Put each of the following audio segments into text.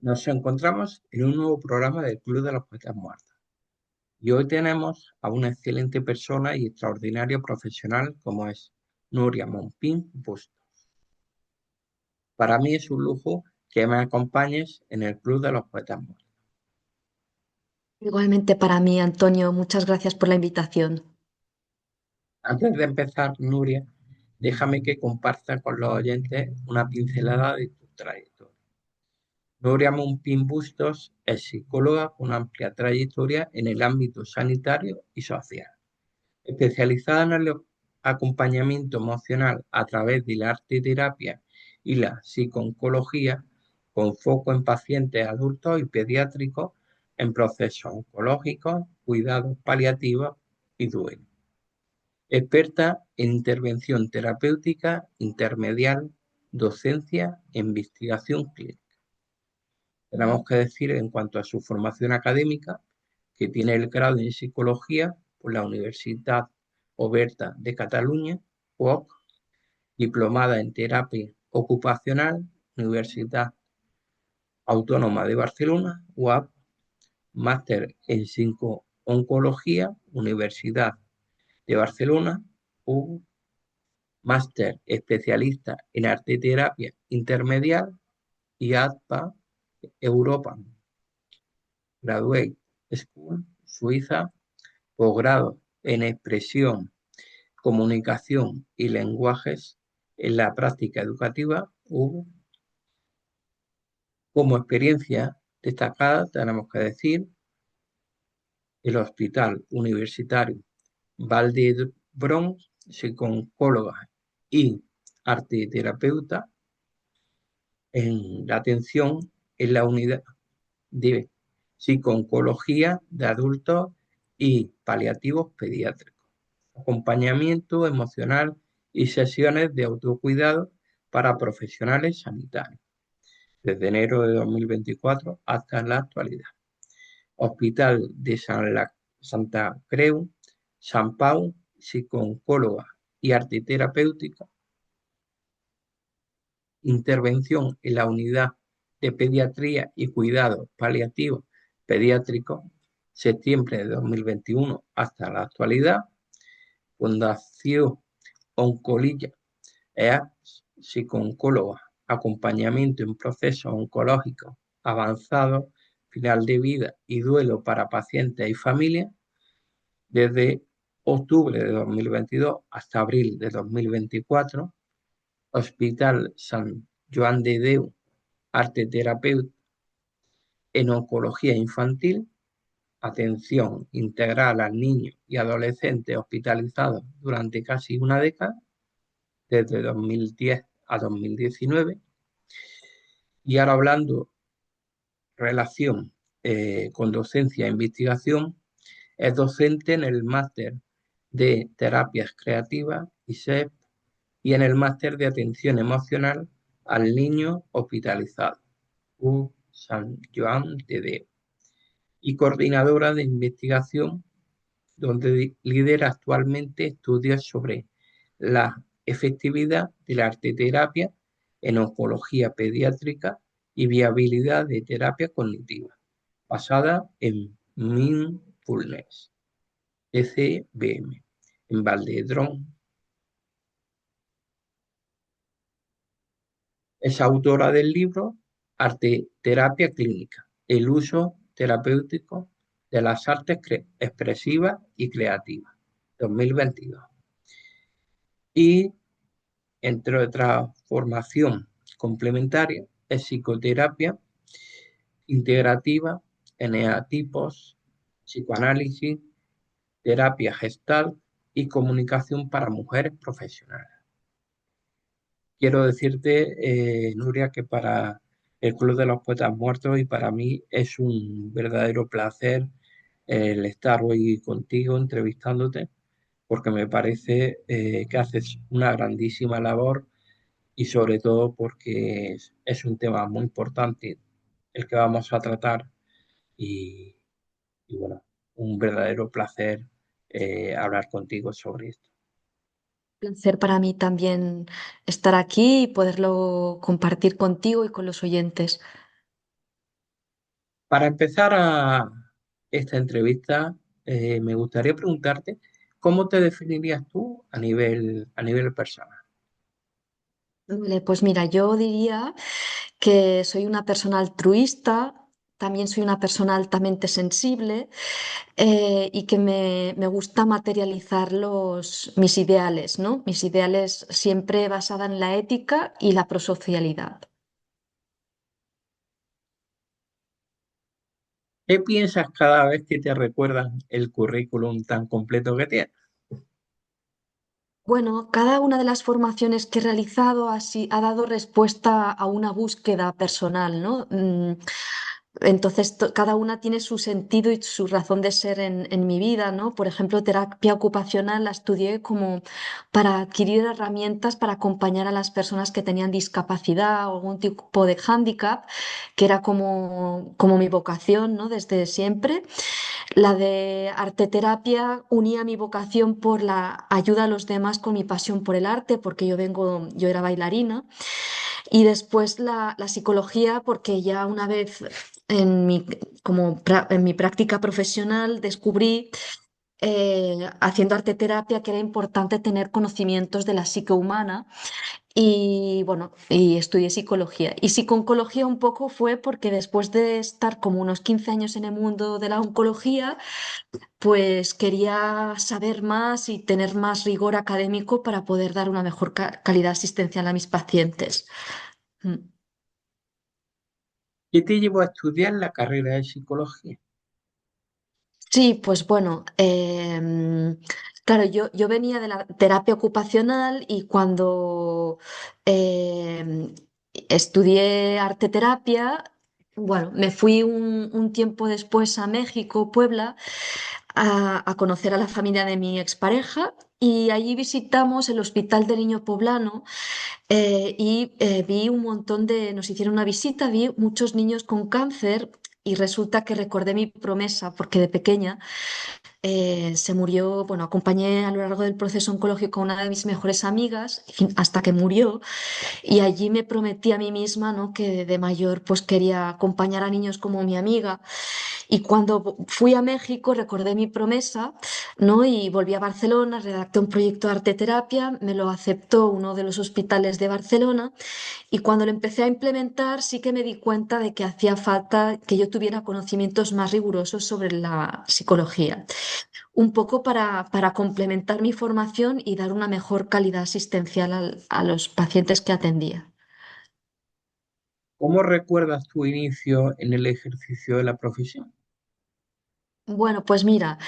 Nos encontramos en un nuevo programa del Club de los Poetas Muertos y hoy tenemos a una excelente persona y extraordinario profesional como es Nuria Monpín Bustos. Para mí es un lujo que me acompañes en el Club de los Poetas Muertos. Igualmente para mí, Antonio, muchas gracias por la invitación. Antes de empezar, Nuria, déjame que comparta con los oyentes una pincelada de tu trayectoria. Nuria Monpín Bustos es psicóloga con amplia trayectoria en el ámbito sanitario y social, especializada en el acompañamiento emocional a través de la arteterapia y la psicooncología, con foco en pacientes adultos y pediátricos en procesos oncológicos, cuidados paliativos y duelo. Experta en intervención terapéutica intermedial, docencia e investigación clínica. Tenemos que decir en cuanto a su formación académica que tiene el grado en psicología por la Universidad Oberta de Cataluña, UOC, diplomada en terapia ocupacional, Universidad Autónoma de Barcelona, UAB, máster en psico-oncología, Universidad de Barcelona, UB, máster especialista en arteterapia intermedial y ADPA Europa, Graduate School, Suiza, posgrado en expresión, comunicación y lenguajes en la práctica educativa, hubo como experiencia destacada, tenemos que decir, el Hospital Universitario Vall d'Hebron, psicóloga y arteterapeuta en la atención en la unidad de psico-oncología de adultos y paliativos pediátricos, acompañamiento emocional y sesiones de autocuidado para profesionales sanitarios, desde enero de 2024 hasta la actualidad. Hospital de Santa Creu, San Pau, psicooncóloga y arteterapéutica, intervención en la unidad de pediatría y cuidados paliativos pediátricos, septiembre de 2021 hasta la actualidad, Fundación Oncolilla, psicooncóloga, acompañamiento en procesos oncológicos avanzados, final de vida y duelo para pacientes y familias, desde octubre de 2022 hasta abril de 2024, Hospital San Joan de Déu, arteterapeuta en oncología infantil, atención integral a niños y adolescentes hospitalizados durante casi una década, desde 2010 a 2019. Y ahora hablando relación con docencia e investigación, es docente en el máster de terapias creativas y SEP y en el máster de atención emocional al niño hospitalizado, U San Joan de Déu, y coordinadora de investigación donde lidera actualmente estudios sobre la efectividad de la arteterapia en oncología pediátrica y viabilidad de terapia cognitiva, basada en Mindfulness, ECBM, en Valledrón. Es autora del libro Arteterapia clínica, el uso terapéutico de las artes expresivas y creativas, 2022. Y, entre otras formación complementaria, es psicoterapia integrativa, eneatipos, psicoanálisis, terapia gestal y comunicación para mujeres profesionales. Quiero decirte, Nuria, que para el Club de los Poetas Muertos y para mí es un verdadero placer el estar hoy contigo entrevistándote, porque me parece que haces una grandísima labor y sobre todo porque es un tema muy importante el que vamos a tratar y, y bueno, un verdadero placer hablar contigo sobre esto. Placer para mí también estar aquí y poderlo compartir contigo y con los oyentes. Para empezar esta entrevista, me gustaría preguntarte cómo te definirías tú a nivel personal. Vale, pues mira, yo diría que soy una persona altruista, también soy una persona altamente sensible y que me gusta materializar mis ideales, ¿no? Mis ideales siempre basada en la ética y la prosocialidad. ¿Qué piensas cada vez que te recuerdan el currículum tan completo que tienes? Bueno, cada una de las formaciones que he realizado ha dado respuesta a una búsqueda personal, ¿no? Entonces, cada una tiene su sentido y su razón de ser en mi vida, ¿no? Por ejemplo, terapia ocupacional la estudié como para adquirir herramientas para acompañar a las personas que tenían discapacidad o algún tipo de hándicap, que era como mi vocación, ¿no? Desde siempre. La de arteterapia unía mi vocación por la ayuda a los demás con mi pasión por el arte, porque yo era bailarina. Y después la psicología, porque ya una vez en mi práctica profesional descubrí, haciendo arteterapia, que era importante tener conocimientos de la psique humana y bueno, y estudié psicología. Y psico-oncología un poco fue porque después de estar como unos 15 años en el mundo de la oncología, pues quería saber más y tener más rigor académico para poder dar una mejor calidad asistencial a mis pacientes. Mm. ¿Qué te llevó a estudiar la carrera de psicología? Sí, pues bueno, claro, yo venía de la terapia ocupacional y cuando estudié arte terapia, bueno, me fui un tiempo después a México, Puebla, a conocer a la familia de mi expareja y allí visitamos el Hospital del Niño Poblano vi un montón nos hicieron una visita, vi muchos niños con cáncer. Y resulta que recordé mi promesa, porque de pequeña se murió, bueno, acompañé a lo largo del proceso oncológico a una de mis mejores amigas hasta que murió y allí me prometí a mí misma, ¿no? Que de mayor pues quería acompañar a niños como mi amiga. Y cuando fui a México recordé mi promesa, ¿no? Y volví a Barcelona, redacté un proyecto de arte terapia, me lo aceptó uno de los hospitales de Barcelona y cuando lo empecé a implementar sí que me di cuenta de que hacía falta que yo tuviera conocimientos más rigurosos sobre la psicología, un poco para complementar mi formación y dar una mejor calidad asistencial a los pacientes que atendía. ¿Cómo recuerdas tu inicio en el ejercicio de la profesión? Bueno, pues mira,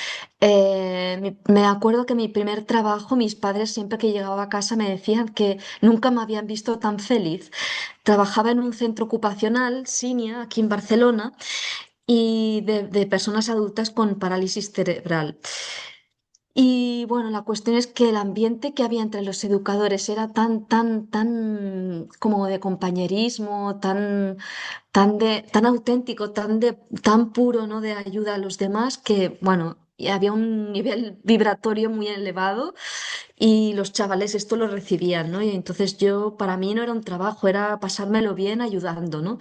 me acuerdo que mi primer trabajo, mis padres siempre que llegaba a casa me decían que nunca me habían visto tan feliz. Trabajaba en un centro ocupacional, SINIA, aquí en Barcelona, y de personas adultas con parálisis cerebral. Y bueno, la cuestión es que el ambiente que había entre los educadores era tan como de compañerismo, tan auténtico, tan puro, ¿no? De ayuda a los demás, que bueno, y había un nivel vibratorio muy elevado y los chavales esto lo recibían, ¿no? Y entonces para mí no era un trabajo, era pasármelo bien ayudando, ¿no?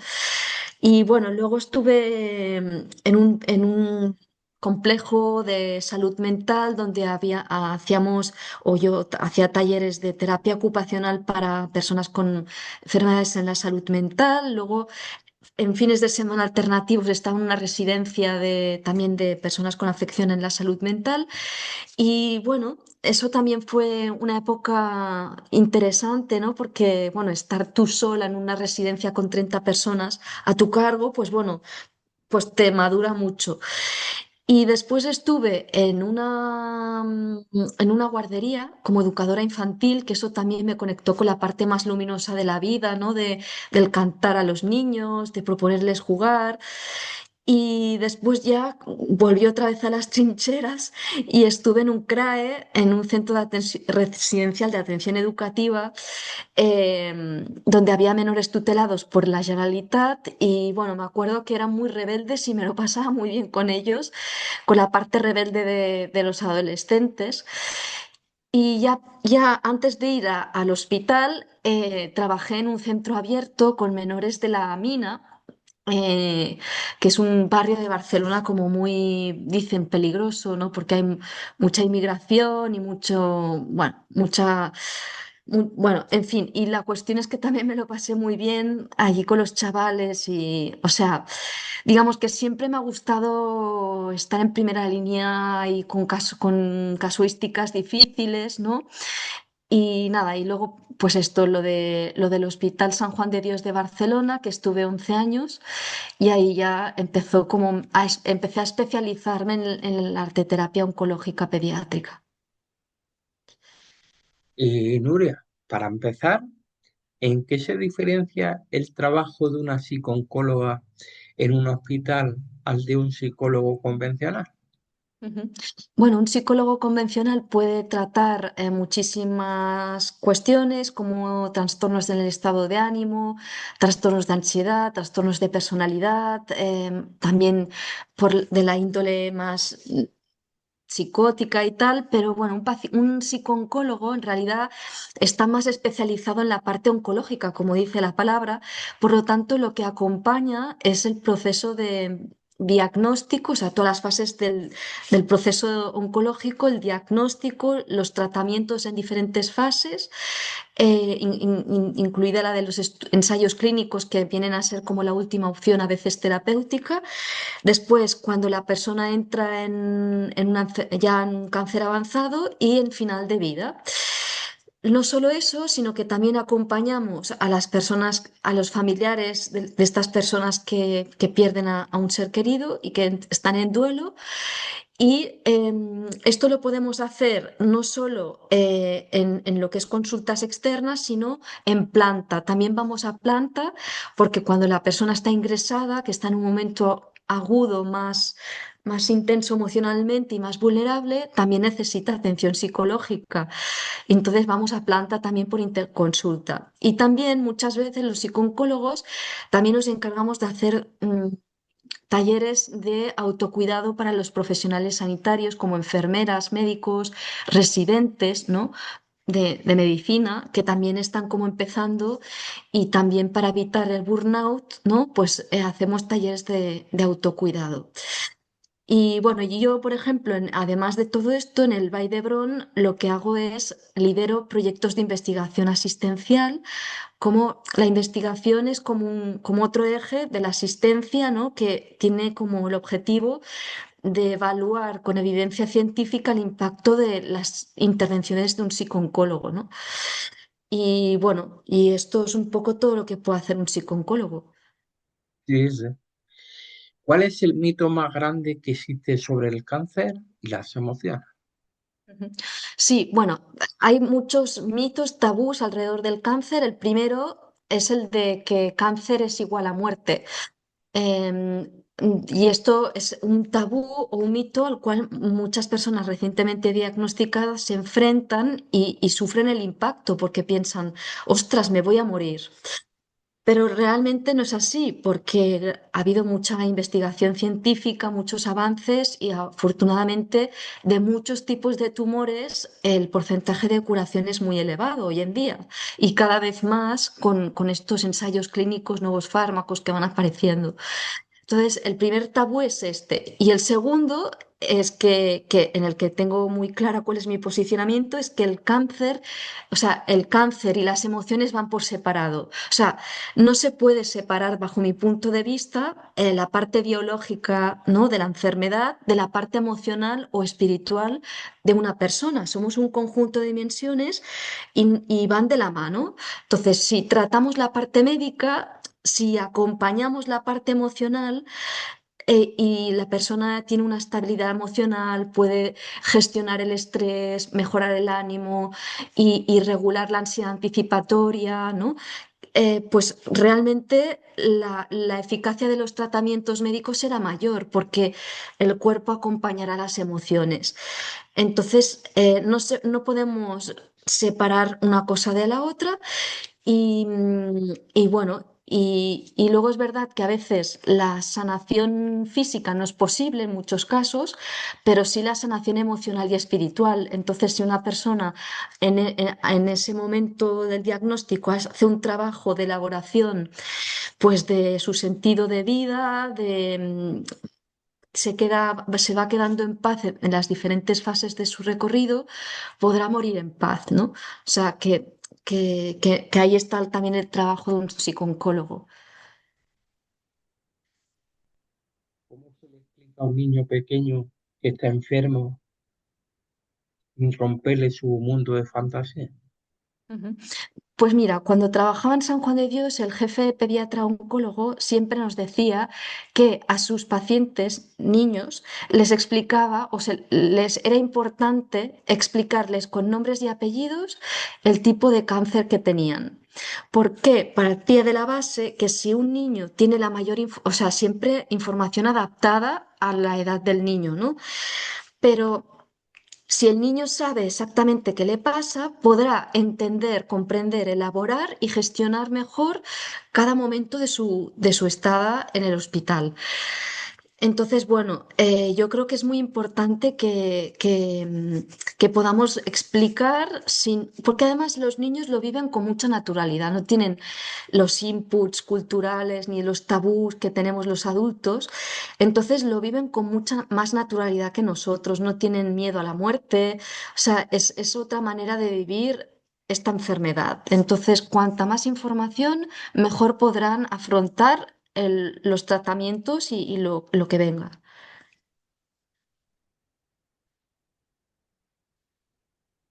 Y bueno, luego estuve en un complejo de salud mental donde yo hacía talleres de terapia ocupacional para personas con enfermedades en la salud mental. Luego, en fines de semana alternativos, estaba en una residencia también de personas con afección en la salud mental. Y bueno, eso también fue una época interesante, ¿no? Porque, bueno, estar tú sola en una residencia con 30 personas a tu cargo, pues bueno, pues te madura mucho. Y después estuve en una guardería como educadora infantil, que eso también me conectó con la parte más luminosa de la vida, ¿no? Del cantar a los niños, de proponerles jugar. Y después ya volví otra vez a las trincheras y estuve en un CRAE, en un centro residencial de atención educativa, donde había menores tutelados por la Generalitat y bueno, me acuerdo que eran muy rebeldes y me lo pasaba muy bien con ellos, con la parte rebelde de los adolescentes. Y ya antes de ir al hospital, trabajé en un centro abierto con menores de la mina eh, que es un barrio de Barcelona como muy, dicen, peligroso, ¿no? Porque hay mucha inmigración y mucho, bueno, bueno, en fin, y la cuestión es que también me lo pasé muy bien allí con los chavales y, o sea, digamos que siempre me ha gustado estar en primera línea y con casuísticas difíciles, ¿no? Y nada, y luego, pues esto, lo del Hospital San Juan de Dios de Barcelona, que estuve 11 años, y ahí ya empezó empecé a especializarme en la arteterapia oncológica pediátrica. Y Nuria, para empezar, ¿en qué se diferencia el trabajo de una psicooncóloga en un hospital al de un psicólogo convencional? Ujú. Bueno, un psicólogo convencional puede tratar muchísimas cuestiones como trastornos del estado de ánimo, trastornos de ansiedad, trastornos de personalidad, también de la índole más psicótica y tal, pero bueno, un psicooncólogo en realidad está más especializado en la parte oncológica, como dice la palabra, por lo tanto lo que acompaña es el proceso de diagnóstico, o sea, todas las fases del proceso oncológico, el diagnóstico, los tratamientos en diferentes fases, incluida la de los ensayos clínicos que vienen a ser como la última opción a veces terapéutica. Después, cuando la persona entra ya en un cáncer avanzado y en final de vida. No solo eso, sino que también acompañamos a las personas, a los familiares de estas personas que pierden a un ser querido y que están en duelo. Y esto lo podemos hacer no solo en lo que es consultas externas, sino en planta. También vamos a planta porque cuando la persona está ingresada, que está en un momento agudo más intenso emocionalmente y más vulnerable, también necesita atención psicológica. Entonces vamos a planta también por interconsulta. Y también muchas veces los psicooncólogos también nos encargamos de hacer talleres de autocuidado para los profesionales sanitarios como enfermeras, médicos, residentes, ¿no? De medicina, que también están como empezando y también para evitar el burnout, ¿no? Pues hacemos talleres de autocuidado. Y bueno, y yo, por ejemplo, además de todo esto, en el Vall d'Hebron lo que hago es lidero proyectos de investigación asistencial como la investigación es como otro eje de la asistencia, ¿no? Que tiene como el objetivo de evaluar con evidencia científica el impacto de las intervenciones de un psicooncólogo, ¿no? Y bueno, y esto es un poco todo lo que puede hacer un psicooncólogo. Sí, sí. ¿Cuál es el mito más grande que existe sobre el cáncer y las emociones? Ujú. Sí, bueno, hay muchos mitos, tabús alrededor del cáncer. El primero es el de que cáncer es igual a muerte. Em, y esto es un tabú o un mito al cual muchas personas recientemente diagnosticadas se enfrentan y sufren el impacto porque piensan, ostras, me voy a morir. Pero realmente no es así porque ha habido mucha investigación científica, muchos avances y afortunadamente de muchos tipos de tumores el porcentaje de curación es muy elevado hoy en día y cada vez más con estos ensayos clínicos, nuevos fármacos que van apareciendo. Entonces, el primer tabú es este. Y el segundo es que en el que tengo muy clara cuál es mi posicionamiento, es que el cáncer, o sea, el cáncer y las emociones van por separado. O sea, no se puede separar, bajo mi punto de vista, la parte biológica, ¿no? de la enfermedad de la parte emocional o espiritual de una persona. Somos un conjunto de dimensiones y van de la mano. Entonces, si tratamos la parte médica, si acompañamos la parte emocional y la persona tiene una estabilidad emocional, puede gestionar el estrés, mejorar el ánimo y regular la ansiedad anticipatoria, ¿no? Pues realmente la eficacia de los tratamientos médicos será mayor porque el cuerpo acompañará las emociones. Entonces, no podemos separar una cosa de la otra y bueno, Y luego es verdad que a veces la sanación física no es posible en muchos casos, pero sí la sanación emocional y espiritual. Entonces, si una persona en ese momento del diagnóstico hace un trabajo de elaboración, pues de su sentido de vida, se va quedando en paz en las diferentes fases de su recorrido, podrá morir en paz, ¿no? O sea, que ahí está también el trabajo de un psicooncólogo. ¿Cómo se le explica a un niño pequeño que está enfermo sin romperle su mundo de fantasía? Ujú. Pues mira, cuando trabajaba en San Juan de Dios, el jefe pediatra oncólogo siempre nos decía que a sus pacientes, niños, les explicaba les era importante explicarles con nombres y apellidos el tipo de cáncer que tenían. ¿Por qué? Partía de la base que si un niño tiene la o sea, siempre información adaptada a la edad del niño, ¿no? Pero si el niño sabe exactamente qué le pasa, podrá entender, comprender, elaborar y gestionar mejor cada momento de su estada en el hospital. Entonces, bueno, yo creo que es muy importante que podamos explicar porque además los niños lo viven con mucha naturalidad, no tienen los inputs culturales ni los tabús que tenemos los adultos, entonces lo viven con mucha más naturalidad que nosotros, no tienen miedo a la muerte, o sea, es otra manera de vivir esta enfermedad. Entonces, cuanta más información, mejor podrán afrontar los tratamientos y lo que venga.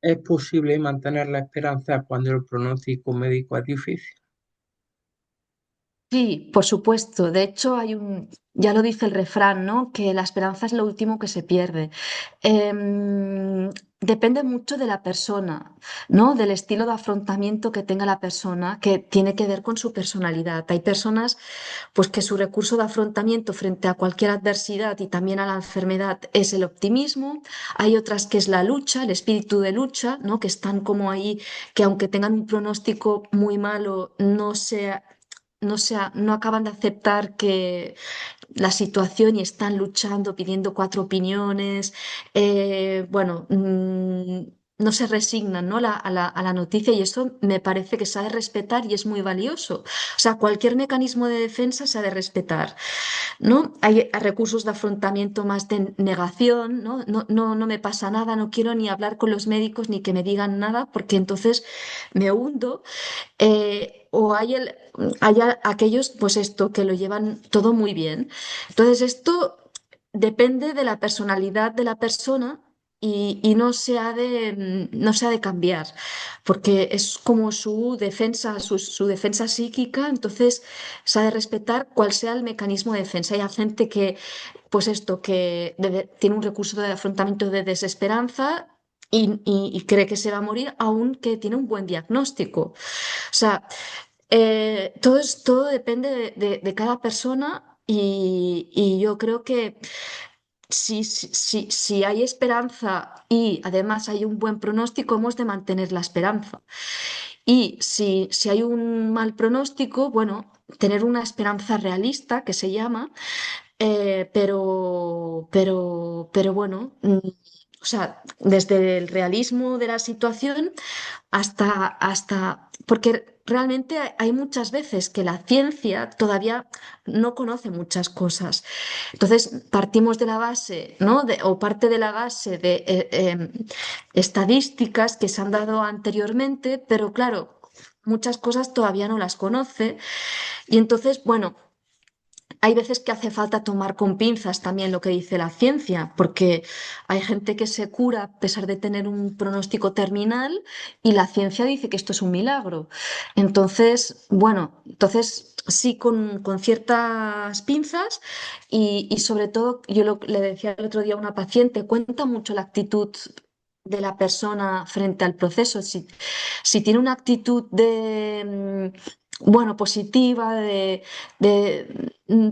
¿Es posible mantener la esperanza cuando el pronóstico médico es difícil? Sí, por supuesto. De hecho, ya lo dice el refrán, ¿no? Que la esperanza es lo último que se pierde. Depende mucho de la persona, ¿no? Del estilo de afrontamiento que tenga la persona, que tiene que ver con su personalidad. Hay personas, pues, que su recurso de afrontamiento frente a cualquier adversidad y también a la enfermedad es el optimismo. Hay otras que es la lucha, el espíritu de lucha, ¿no? Que están como ahí, que aunque tengan un pronóstico muy malo, no acaban de aceptar que la situación y están luchando, pidiendo cuatro opiniones, bueno, no se resignan, ¿no? A la noticia y eso me parece que se ha de respetar y es muy valioso. O sea, cualquier mecanismo de defensa se ha de respetar, ¿no? Hay recursos de afrontamiento más de negación, ¿no? No me pasa nada, no quiero ni hablar con los médicos ni que me digan nada porque entonces me hundo. O aquellos, pues esto, que lo llevan todo muy bien. Entonces, esto depende de la personalidad de la persona y no se ha de cambiar, porque es como su defensa psíquica, entonces se ha de respetar cuál sea el mecanismo de defensa. Hay gente que, pues esto, tiene un recurso de afrontamiento de desesperanza. Y cree que se va a morir, aunque tiene un buen diagnóstico. O sea, todo depende de cada persona y yo creo que si hay esperanza y además hay un buen pronóstico, hemos de mantener la esperanza. Y si hay un mal pronóstico, bueno, tener una esperanza realista, que se llama, pero bueno, o sea, desde el realismo de la situación porque realmente hay muchas veces que la ciencia todavía no conoce muchas cosas. Entonces, partimos de la base, ¿no? O parte de la base de estadísticas que se han dado anteriormente, pero claro, muchas cosas todavía no las conoce. Y entonces, bueno, hay veces que hace falta tomar con pinzas también lo que dice la ciencia, porque hay gente que se cura a pesar de tener un pronóstico terminal y la ciencia dice que esto es un milagro. Entonces, bueno, entonces sí con ciertas pinzas y sobre todo, le decía el otro día a una paciente, cuenta mucho la actitud de la persona frente al proceso. Si tiene una actitud bueno, positiva,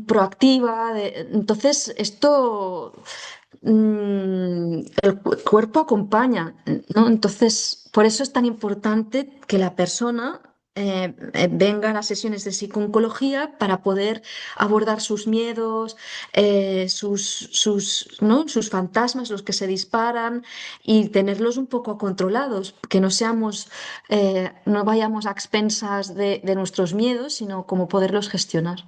proactiva. Entonces, esto, el cuerpo acompaña, ¿no? Entonces, por eso es tan importante que la persona vengan a sesiones de psicooncología para poder abordar sus miedos, ¿no? sus fantasmas, los que se disparan, y tenerlos un poco controlados, que no seamos, no vayamos a expensas de nuestros miedos, sino como poderlos gestionar.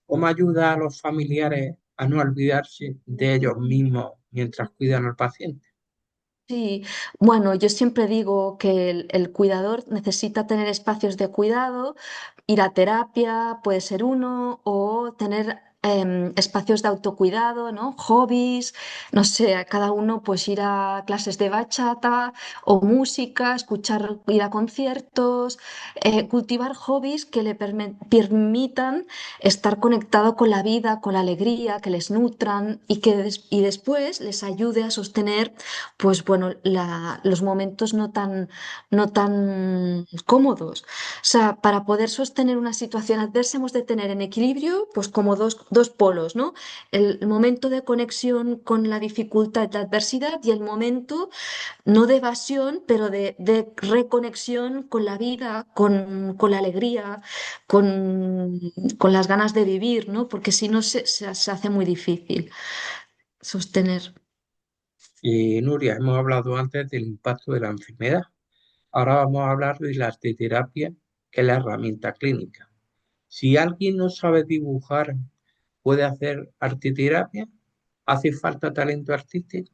¿Cómo ayuda a los familiares a no olvidarse de ellos mismos mientras cuidan al paciente? Sí, bueno, yo siempre digo que el cuidador necesita tener espacios de cuidado, ir a terapia puede ser uno, o tener espacios de autocuidado, ¿no? Hobbies, no sé, a cada uno pues ir a clases de bachata o música, escuchar, ir a conciertos, cultivar hobbies que le permitan estar conectado con la vida, con la alegría, que les nutran y que y después les ayude a sostener pues bueno, los momentos no tan cómodos. O sea, para poder sostener una situación adversa hemos de tener en equilibrio, pues como dos polos, ¿no? El momento de conexión con la dificultad, la adversidad, y el momento no de evasión, pero de reconexión con la vida, con la alegría, con, con las ganas de vivir, ¿no? Porque si no se hace muy difícil sostener. Y Nuria, hemos hablado antes del impacto de la enfermedad. Ahora vamos a hablar de la arteterapia, que es la herramienta clínica. Si alguien no sabe dibujar, ¿puede hacer arteterapia? ¿Hace falta talento artístico?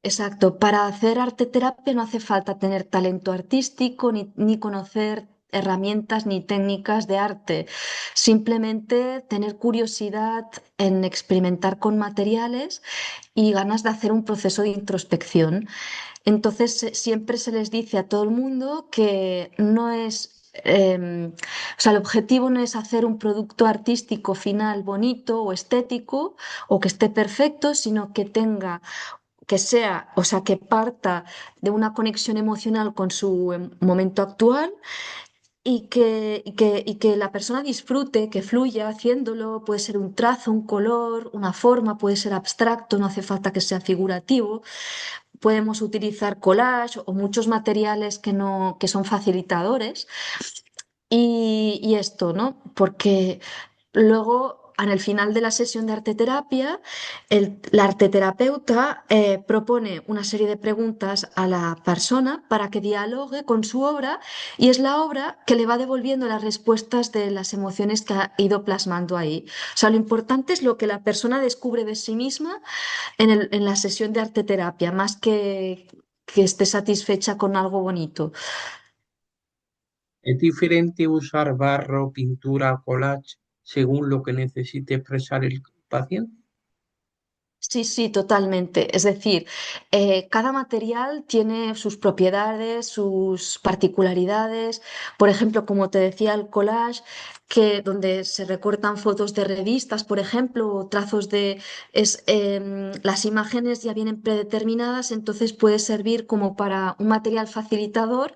Exacto, para hacer arte terapia no hace falta tener talento artístico ni conocer herramientas ni técnicas de arte, simplemente tener curiosidad en experimentar con materiales y ganas de hacer un proceso de introspección. Entonces, siempre se les dice a todo el mundo que no es, o sea, el objetivo no es hacer un producto artístico final bonito o estético o que esté perfecto, sino que tenga, que sea, o sea, que parta de una conexión emocional con su momento actual, y que la persona disfrute, que fluya haciéndolo. Puede ser un trazo, un color, una forma, puede ser abstracto, no hace falta que sea figurativo. Podemos utilizar collage o muchos materiales que, no, que son facilitadores. Y esto, ¿no? Porque luego, en el final de la sesión de arteterapia, la arteterapeuta propone una serie de preguntas a la persona para que dialogue con su obra, y es la obra que le va devolviendo las respuestas de las emociones que ha ido plasmando ahí. O sea, lo importante es lo que la persona descubre de sí misma en la sesión de arteterapia, más que esté satisfecha con algo bonito. ¿Es diferente usar barro, pintura o collage según lo que necesite expresar el paciente? Sí, sí, totalmente. Es decir, cada material tiene sus propiedades, sus particularidades. Por ejemplo, como te decía, el collage, que donde se recortan fotos de revistas, por ejemplo, o trazos las imágenes ya vienen predeterminadas, entonces puede servir como para un material facilitador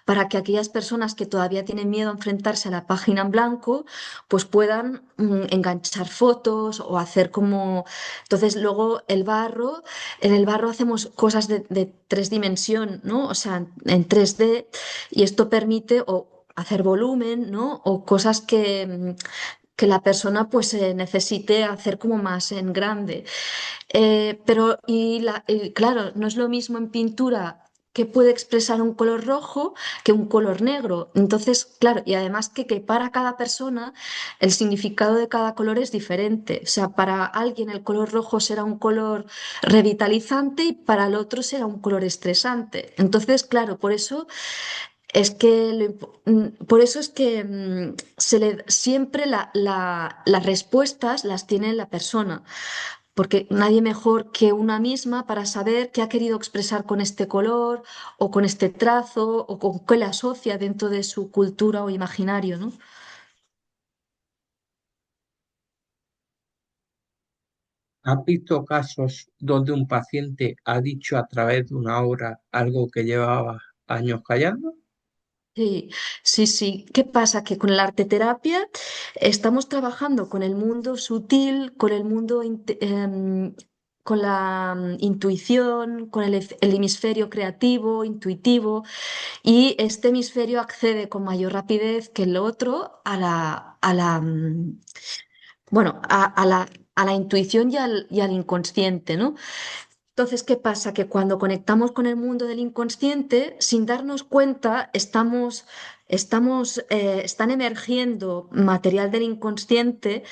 para que aquellas personas que todavía tienen miedo a enfrentarse a la página en blanco, pues puedan enganchar fotos o hacer como entonces, luego en el barro hacemos cosas de tres dimensiones, ¿no? O sea, en 3D, y esto permite o hacer volumen, ¿no? O cosas que la persona pues necesite hacer como más en grande. Pero, y claro, no es lo mismo en pintura que puede expresar un color rojo que un color negro. Entonces, claro, y además que para cada persona el significado de cada color es diferente. O sea, para alguien el color rojo será un color revitalizante y para el otro será un color estresante. Entonces, claro, por eso es que siempre las respuestas las tiene la persona, porque nadie mejor que una misma para saber qué ha querido expresar con este color o con este trazo o con qué le asocia dentro de su cultura o imaginario, ¿no? ¿Has visto casos donde un paciente ha dicho a través de una obra algo que llevaba años callando? Sí, sí, sí. ¿Qué pasa? Que con la arteterapia estamos trabajando con el mundo sutil, con el mundo intuición, con el hemisferio creativo, intuitivo, y este hemisferio accede con mayor rapidez que el otro bueno, a la intuición y al inconsciente, ¿no? Entonces, ¿qué pasa? Que cuando conectamos con el mundo del inconsciente, sin darnos cuenta, están emergiendo material del inconsciente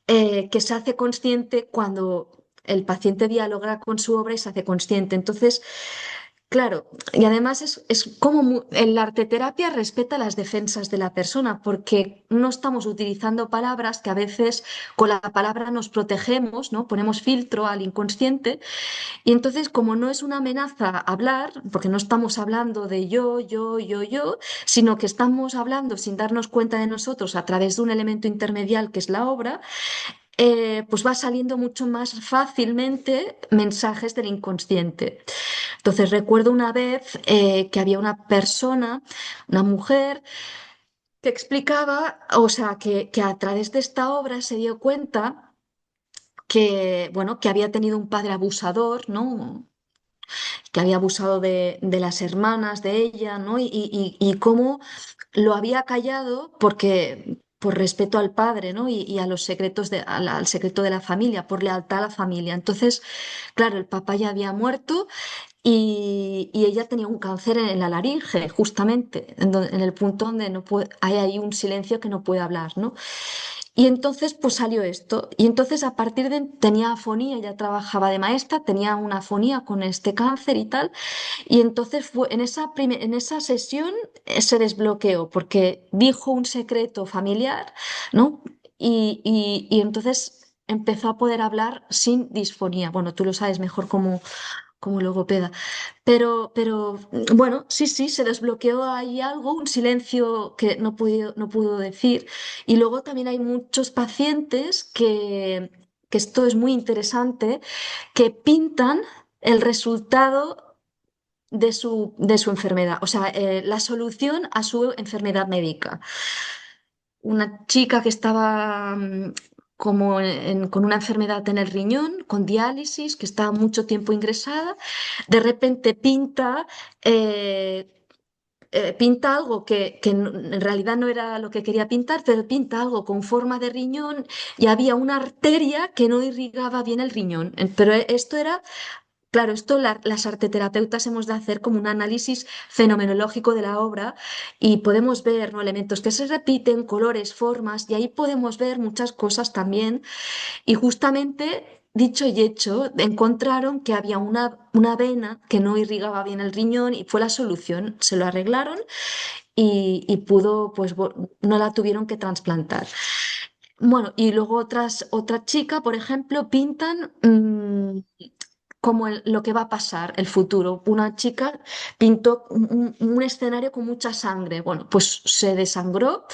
que se hace consciente cuando el paciente dialoga con su obra y se hace consciente. Entonces, claro, y además es como en la arteterapia respeta las defensas de la persona, porque no estamos utilizando palabras que a veces con la palabra nos protegemos, ¿no? Ponemos filtro al inconsciente y entonces, como no es una amenaza hablar, porque no estamos hablando de yo, sino que estamos hablando sin darnos cuenta de nosotros a través de un elemento intermedial que es la obra, pues va saliendo mucho más fácilmente mensajes del inconsciente. Entonces, recuerdo una vez que había una persona, una mujer, que explicaba, o sea, que a través de esta obra se dio cuenta que, bueno, que había tenido un padre abusador, ¿no? Que había abusado de las hermanas de ella, ¿no? Y cómo lo había callado porque por respeto al padre, ¿no? Y a los secretos al secreto de la familia, por lealtad a la familia. Entonces, claro, el papá ya había muerto y ella tenía un cáncer en la laringe, justamente, en el punto donde no puede, hay ahí un silencio que no puede hablar, ¿no? Y entonces pues salió esto. Y entonces a partir de tenía afonía, ella trabajaba de maestra, tenía una afonía con este cáncer y tal. Y entonces fue en esa sesión se desbloqueó porque dijo un secreto familiar, ¿no? Y entonces empezó a poder hablar sin disfonía. Bueno, tú lo sabes mejor como logopeda. Bueno, sí, sí, se desbloqueó ahí algo, un silencio que no pudo decir. Y luego también hay muchos pacientes que esto es muy interesante, que pintan el resultado de su enfermedad, o sea, la solución a su enfermedad médica. Una chica que estaba como con una enfermedad en el riñón, con diálisis, que estaba mucho tiempo ingresada, de repente eh, pinta algo en realidad no era lo que quería pintar, pero pinta algo con forma de riñón y había una arteria que no irrigaba bien el riñón. Pero esto era, claro, esto las arteterapeutas hemos de hacer como un análisis fenomenológico de la obra y podemos ver, ¿no? Elementos que se repiten, colores, formas, y ahí podemos ver muchas cosas también. Y justamente, dicho y hecho, encontraron que había una vena que no irrigaba bien el riñón y fue la solución. Se lo arreglaron y pudo, pues no la tuvieron que trasplantar. Bueno, y luego otra chica, por ejemplo, pintan como lo que va a pasar, el futuro. Una chica pintó un escenario con mucha sangre. Bueno, pues se desangró.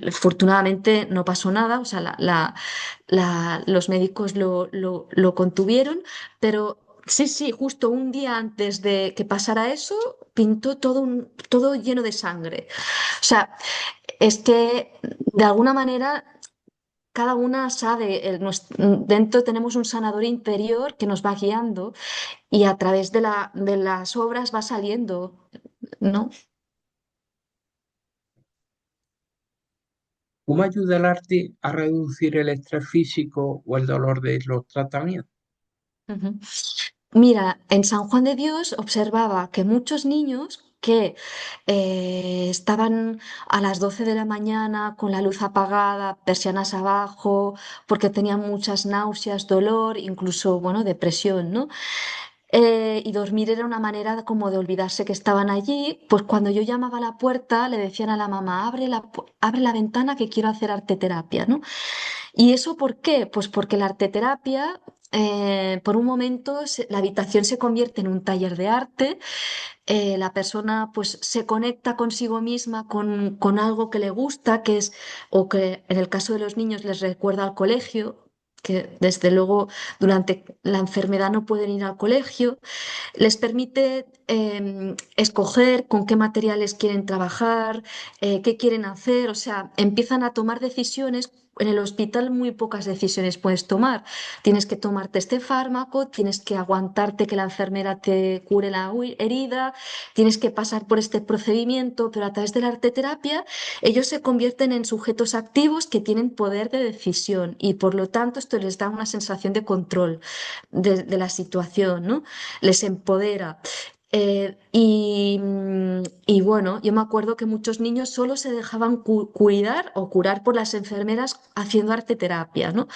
Afortunadamente no pasó nada, o sea, los médicos lo contuvieron, pero sí, sí, justo un día antes de que pasara eso, pintó todo lleno de sangre. O sea, es que de alguna manera cada una sabe, dentro tenemos un sanador interior que nos va guiando y a través de las obras va saliendo, ¿no? ¿Cómo ayuda el arte a reducir el estrés físico o el dolor de los tratamientos? Ujú. Mira, en San Juan de Dios observaba que muchos niños que estaban a las 12 de la mañana con la luz apagada, persianas abajo, porque tenían muchas náuseas, dolor, incluso, bueno, depresión, ¿no? Y dormir era una manera como de olvidarse que estaban allí. Pues cuando yo llamaba a la puerta, le decían a la mamá, abre la ventana que quiero hacer arteterapia, ¿no? ¿Y eso por qué? Pues porque la arteterapia, por un momento, la habitación se convierte en un taller de arte, la persona pues se conecta consigo misma con algo que le gusta, que es, o que en el caso de los niños les recuerda al colegio, que desde luego durante la enfermedad no pueden ir al colegio, les permite escoger con qué materiales quieren trabajar, qué quieren hacer, o sea, empiezan a tomar decisiones en el hospital muy pocas decisiones puedes tomar. Tienes que tomarte este fármaco, tienes que aguantarte que la enfermera te cure la herida, tienes que pasar por este procedimiento, pero a través de la arteterapia ellos se convierten en sujetos activos que tienen poder de decisión y por lo tanto esto les da una sensación de control de la situación, ¿no? Les empodera. Y bueno, yo me acuerdo que muchos niños solo se dejaban cuidar o curar por las enfermeras haciendo arteterapia, ¿no?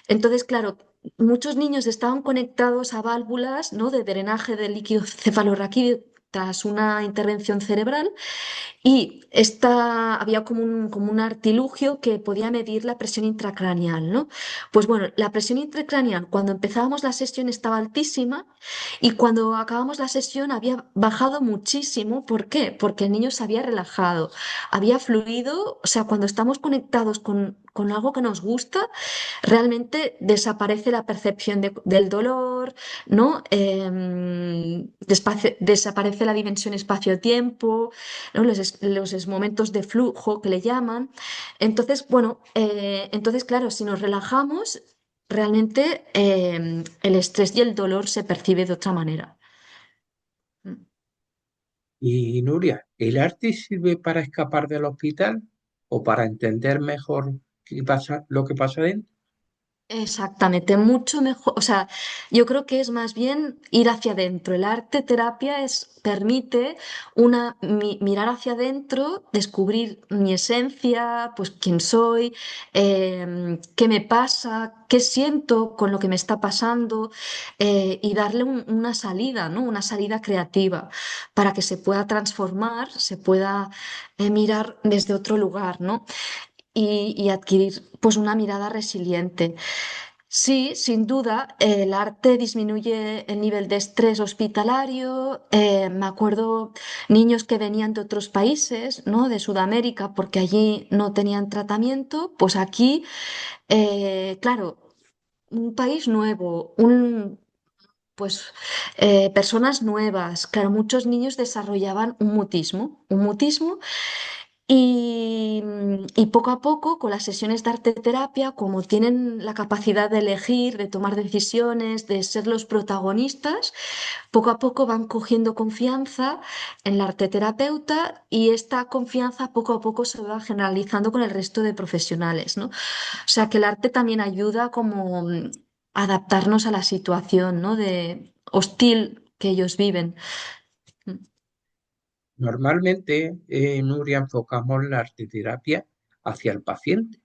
Entonces, claro, muchos niños estaban conectados a válvulas, ¿no? De drenaje del líquido cefalorraquídeo tras una intervención cerebral y había como un artilugio que podía medir la presión intracraneal, ¿no? Pues bueno, la presión intracraneal cuando empezábamos la sesión estaba altísima y cuando acabamos la sesión había bajado muchísimo. ¿Por qué? Porque el niño se había relajado, había fluido, o sea, cuando estamos conectados con algo que nos gusta, realmente desaparece la percepción del dolor, ¿no? Desaparece la dimensión espacio-tiempo, ¿no? Los momentos de flujo que le llaman. Entonces, bueno, entonces, claro, si nos relajamos, realmente el estrés y el dolor se percibe de otra manera. Mm. Y Nuria, ¿el arte sirve para escapar del hospital o para entender mejor lo que pasa dentro? Exactamente, mucho mejor. O sea, yo creo que es más bien ir hacia adentro. El arte terapia permite mirar hacia adentro, descubrir mi esencia, pues quién soy, qué me pasa, qué siento con lo que me está pasando, y darle una salida, ¿no? Una salida creativa para que se pueda transformar, se pueda mirar desde otro lugar, ¿no? Y adquirir pues una mirada resiliente. Sí, sin duda, el arte disminuye el nivel de estrés hospitalario. Me acuerdo niños que venían de otros países, ¿no? De Sudamérica, porque allí no tenían tratamiento. Pues aquí, claro, un país nuevo, pues personas nuevas. Claro, muchos niños desarrollaban un mutismo y poco a poco, con las sesiones de arte terapia, como tienen la capacidad de elegir, de tomar decisiones, de ser los protagonistas, poco a poco van cogiendo confianza en la arteterapeuta y esta confianza poco a poco se va generalizando con el resto de profesionales, ¿no? O sea que el arte también ayuda como a adaptarnos a la situación, ¿no? De hostil que ellos viven. Mm. Normalmente, Nuria, enfocamos la arteterapia hacia el paciente,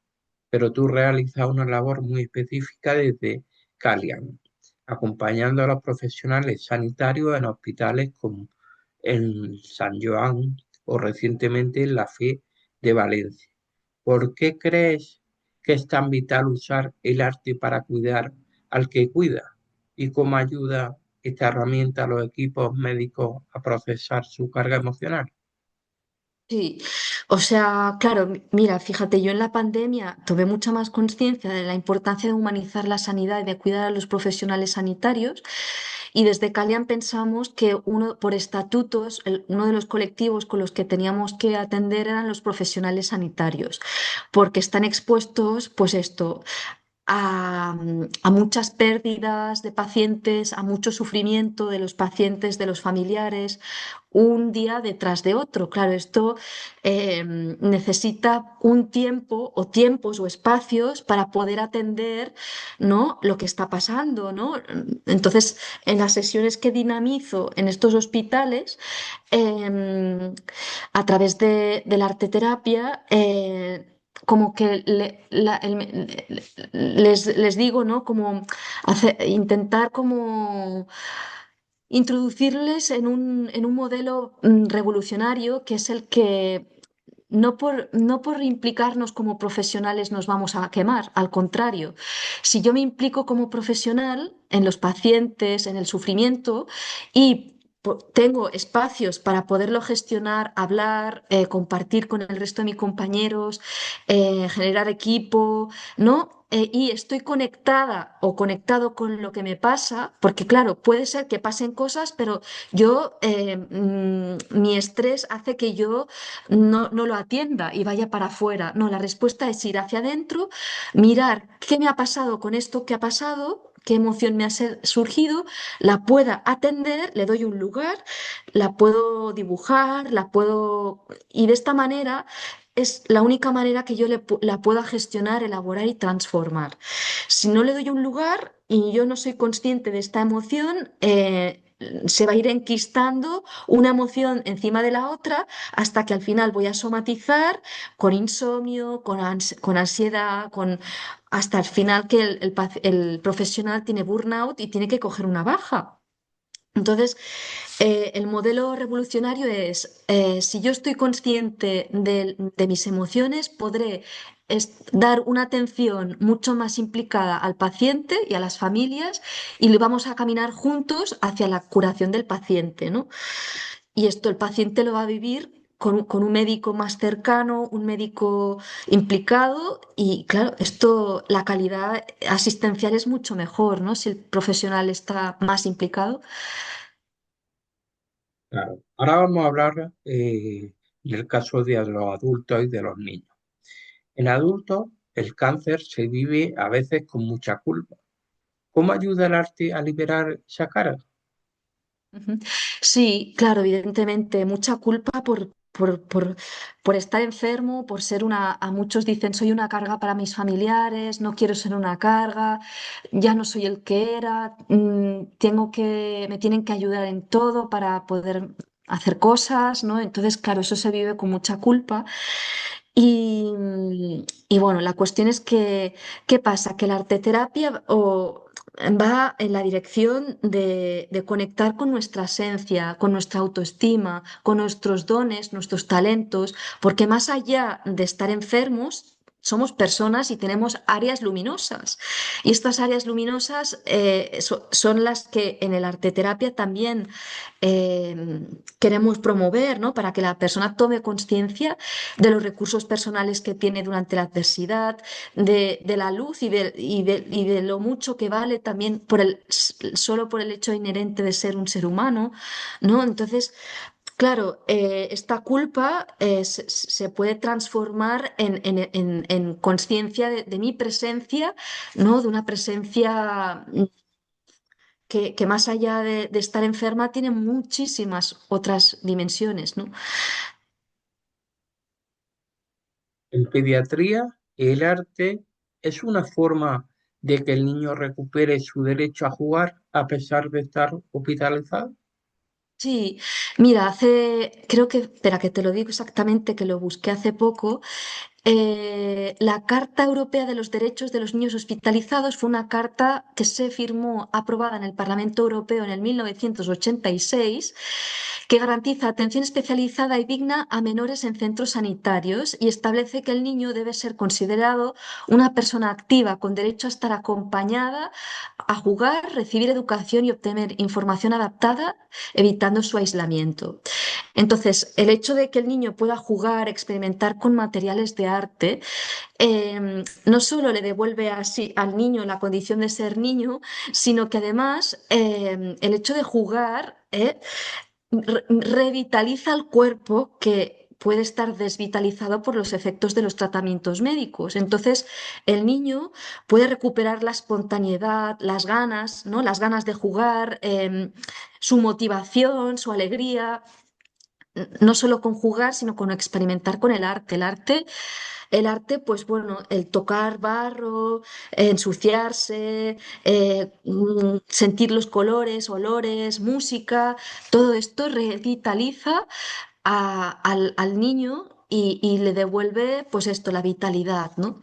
pero tú realizas una labor muy específica desde Calian, acompañando a los profesionales sanitarios en hospitales como en San Joan o recientemente en la FE de Valencia. ¿Por qué crees que es tan vital usar el arte para cuidar al que cuida? ¿Y cómo ayuda esta herramienta a los equipos médicos a procesar su carga emocional? Sí, o sea, claro, mira, fíjate, yo en la pandemia tomé mucha más conciencia de la importancia de humanizar la sanidad y de cuidar a los profesionales sanitarios y desde Calian pensamos que por estatutos, uno de los colectivos con los que teníamos que atender eran los profesionales sanitarios, porque están expuestos, pues esto, a muchas pérdidas de pacientes, a mucho sufrimiento de los pacientes, de los familiares, un día detrás de otro. Claro, esto necesita un tiempo o tiempos o espacios para poder atender, ¿no? Lo que está pasando, ¿no? Entonces, en las sesiones que dinamizo en estos hospitales, a través de la arteterapia, como que les digo, ¿no? Como intentar como introducirles en un modelo revolucionario que es el que no por implicarnos como profesionales nos vamos a quemar, al contrario, si yo me implico como profesional en los pacientes, en el sufrimiento y tengo espacios para poderlo gestionar, hablar, compartir con el resto de mis compañeros, generar equipo, ¿no? y estoy conectada o conectado con lo que me pasa, porque claro, puede ser que pasen cosas, pero mi estrés hace que yo no lo atienda y vaya para afuera. No, la respuesta es ir hacia adentro, mirar qué me ha pasado con esto que ha pasado. Qué emoción me ha surgido, la pueda atender, le doy un lugar, la puedo dibujar, la puedo... Y de esta manera es la única manera que yo la pueda gestionar, elaborar y transformar. Si no le doy un lugar y yo no soy consciente de esta emoción, se va a ir enquistando una emoción encima de la otra hasta que al final voy a somatizar con insomnio, con ansiedad, hasta el final que el profesional tiene burnout y tiene que coger una baja. Entonces, el modelo revolucionario es, si yo estoy consciente de mis emociones, podré dar una atención mucho más implicada al paciente y a las familias y le vamos a caminar juntos hacia la curación del paciente, ¿no? Y esto el paciente lo va a vivir con un médico más cercano, un médico implicado y claro, esto, la calidad asistencial es mucho mejor, ¿no? Si el profesional está más implicado. Claro. Ahora vamos a hablar del caso de los adultos y de los niños. En adultos, el cáncer se vive a veces con mucha culpa. ¿Cómo ayuda el arte a liberar esa carga? Ujú. Sí, claro, evidentemente, mucha culpa por estar enfermo, por ser a muchos dicen, soy una carga para mis familiares, no quiero ser una carga, ya no soy el que era, me tienen que ayudar en todo para poder hacer cosas, ¿no? Entonces, claro, eso se vive con mucha culpa. Y bueno, la cuestión es que, ¿qué pasa? Que la arteterapia va en la dirección de conectar con nuestra esencia, con nuestra autoestima, con nuestros dones, nuestros talentos, porque más allá de estar enfermos, somos personas y tenemos áreas luminosas. Y estas áreas luminosas son las que en el arteterapia también queremos promover, ¿no? Para que la persona tome conciencia de los recursos personales que tiene durante la adversidad, de la luz y de lo mucho que vale también solo por el hecho inherente de ser un ser humano, ¿no? Entonces, claro, esta culpa se puede transformar en conciencia de mi presencia, ¿no? De una presencia que más allá de estar enferma tiene muchísimas otras dimensiones, ¿no? En pediatría, el arte es una forma de que el niño recupere su derecho a jugar a pesar de estar hospitalizado. Sí, mira, creo que, espera, que te lo digo exactamente, que lo busqué hace poco. La Carta Europea de los Derechos de los Niños Hospitalizados fue una carta que se firmó, aprobada en el Parlamento Europeo en el 1986, que garantiza atención especializada y digna a menores en centros sanitarios y establece que el niño debe ser considerado una persona activa con derecho a estar acompañada, a jugar, recibir educación y obtener información adaptada, evitando su aislamiento. Entonces, el hecho de que el niño pueda jugar, experimentar con materiales de arte, no solo le devuelve así al niño la condición de ser niño, sino que además el hecho de jugar revitaliza el cuerpo que puede estar desvitalizado por los efectos de los tratamientos médicos. Entonces, el niño puede recuperar la espontaneidad, las ganas, ¿no? Las ganas de jugar, su motivación, su alegría no solo con jugar, sino con experimentar con el arte. El arte, pues bueno, el tocar barro, ensuciarse, sentir los colores, olores, música, todo esto revitaliza al niño y le devuelve, pues esto, la vitalidad, ¿no?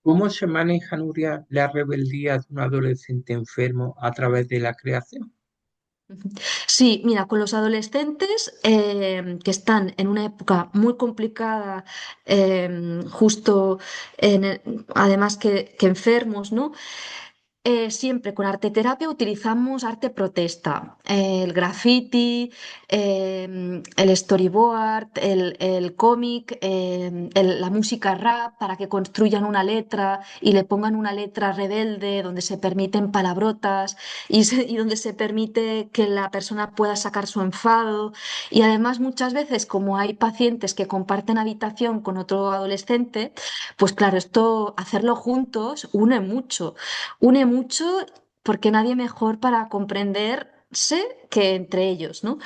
¿Cómo se maneja, Nuria, la rebeldía de un adolescente enfermo a través de la creación? Ujú. Sí, mira, con los adolescentes que están en una época muy complicada, justo además que enfermos, ¿no? Siempre con arte terapia utilizamos arte protesta, el graffiti, el storyboard, el cómic, la música rap para que construyan una letra y le pongan una letra rebelde donde se permiten palabrotas y donde se permite que la persona pueda sacar su enfado. Y además muchas veces como hay pacientes que comparten habitación con otro adolescente, pues claro, esto hacerlo juntos une mucho porque nadie mejor para comprenderse que entre ellos, ¿no?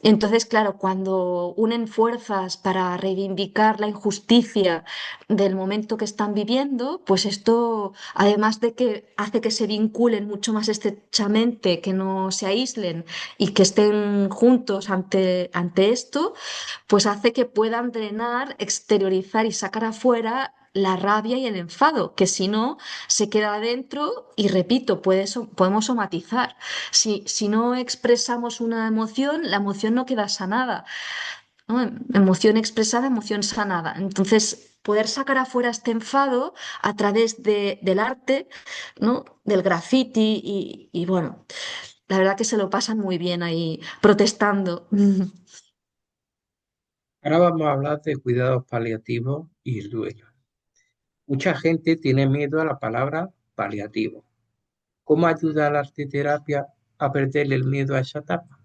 Entonces, claro, cuando unen fuerzas para reivindicar la injusticia del momento que están viviendo, pues esto, además de que hace que se vinculen mucho más estrechamente, que no se aíslen y que estén juntos ante esto, pues hace que puedan drenar, exteriorizar y sacar afuera la rabia y el enfado, que si no se queda adentro y repito, podemos somatizar. Si no expresamos una emoción, la emoción no queda sanada, ¿no? Emoción expresada, emoción sanada. Entonces, poder sacar afuera este enfado a través del arte, ¿no? Del graffiti y bueno, la verdad que se lo pasan muy bien ahí protestando. Ahora vamos a hablar de cuidados paliativos y el duelo. Mucha gente tiene miedo a la palabra paliativo. ¿Cómo ayuda la arteterapia a perderle el miedo a esa etapa?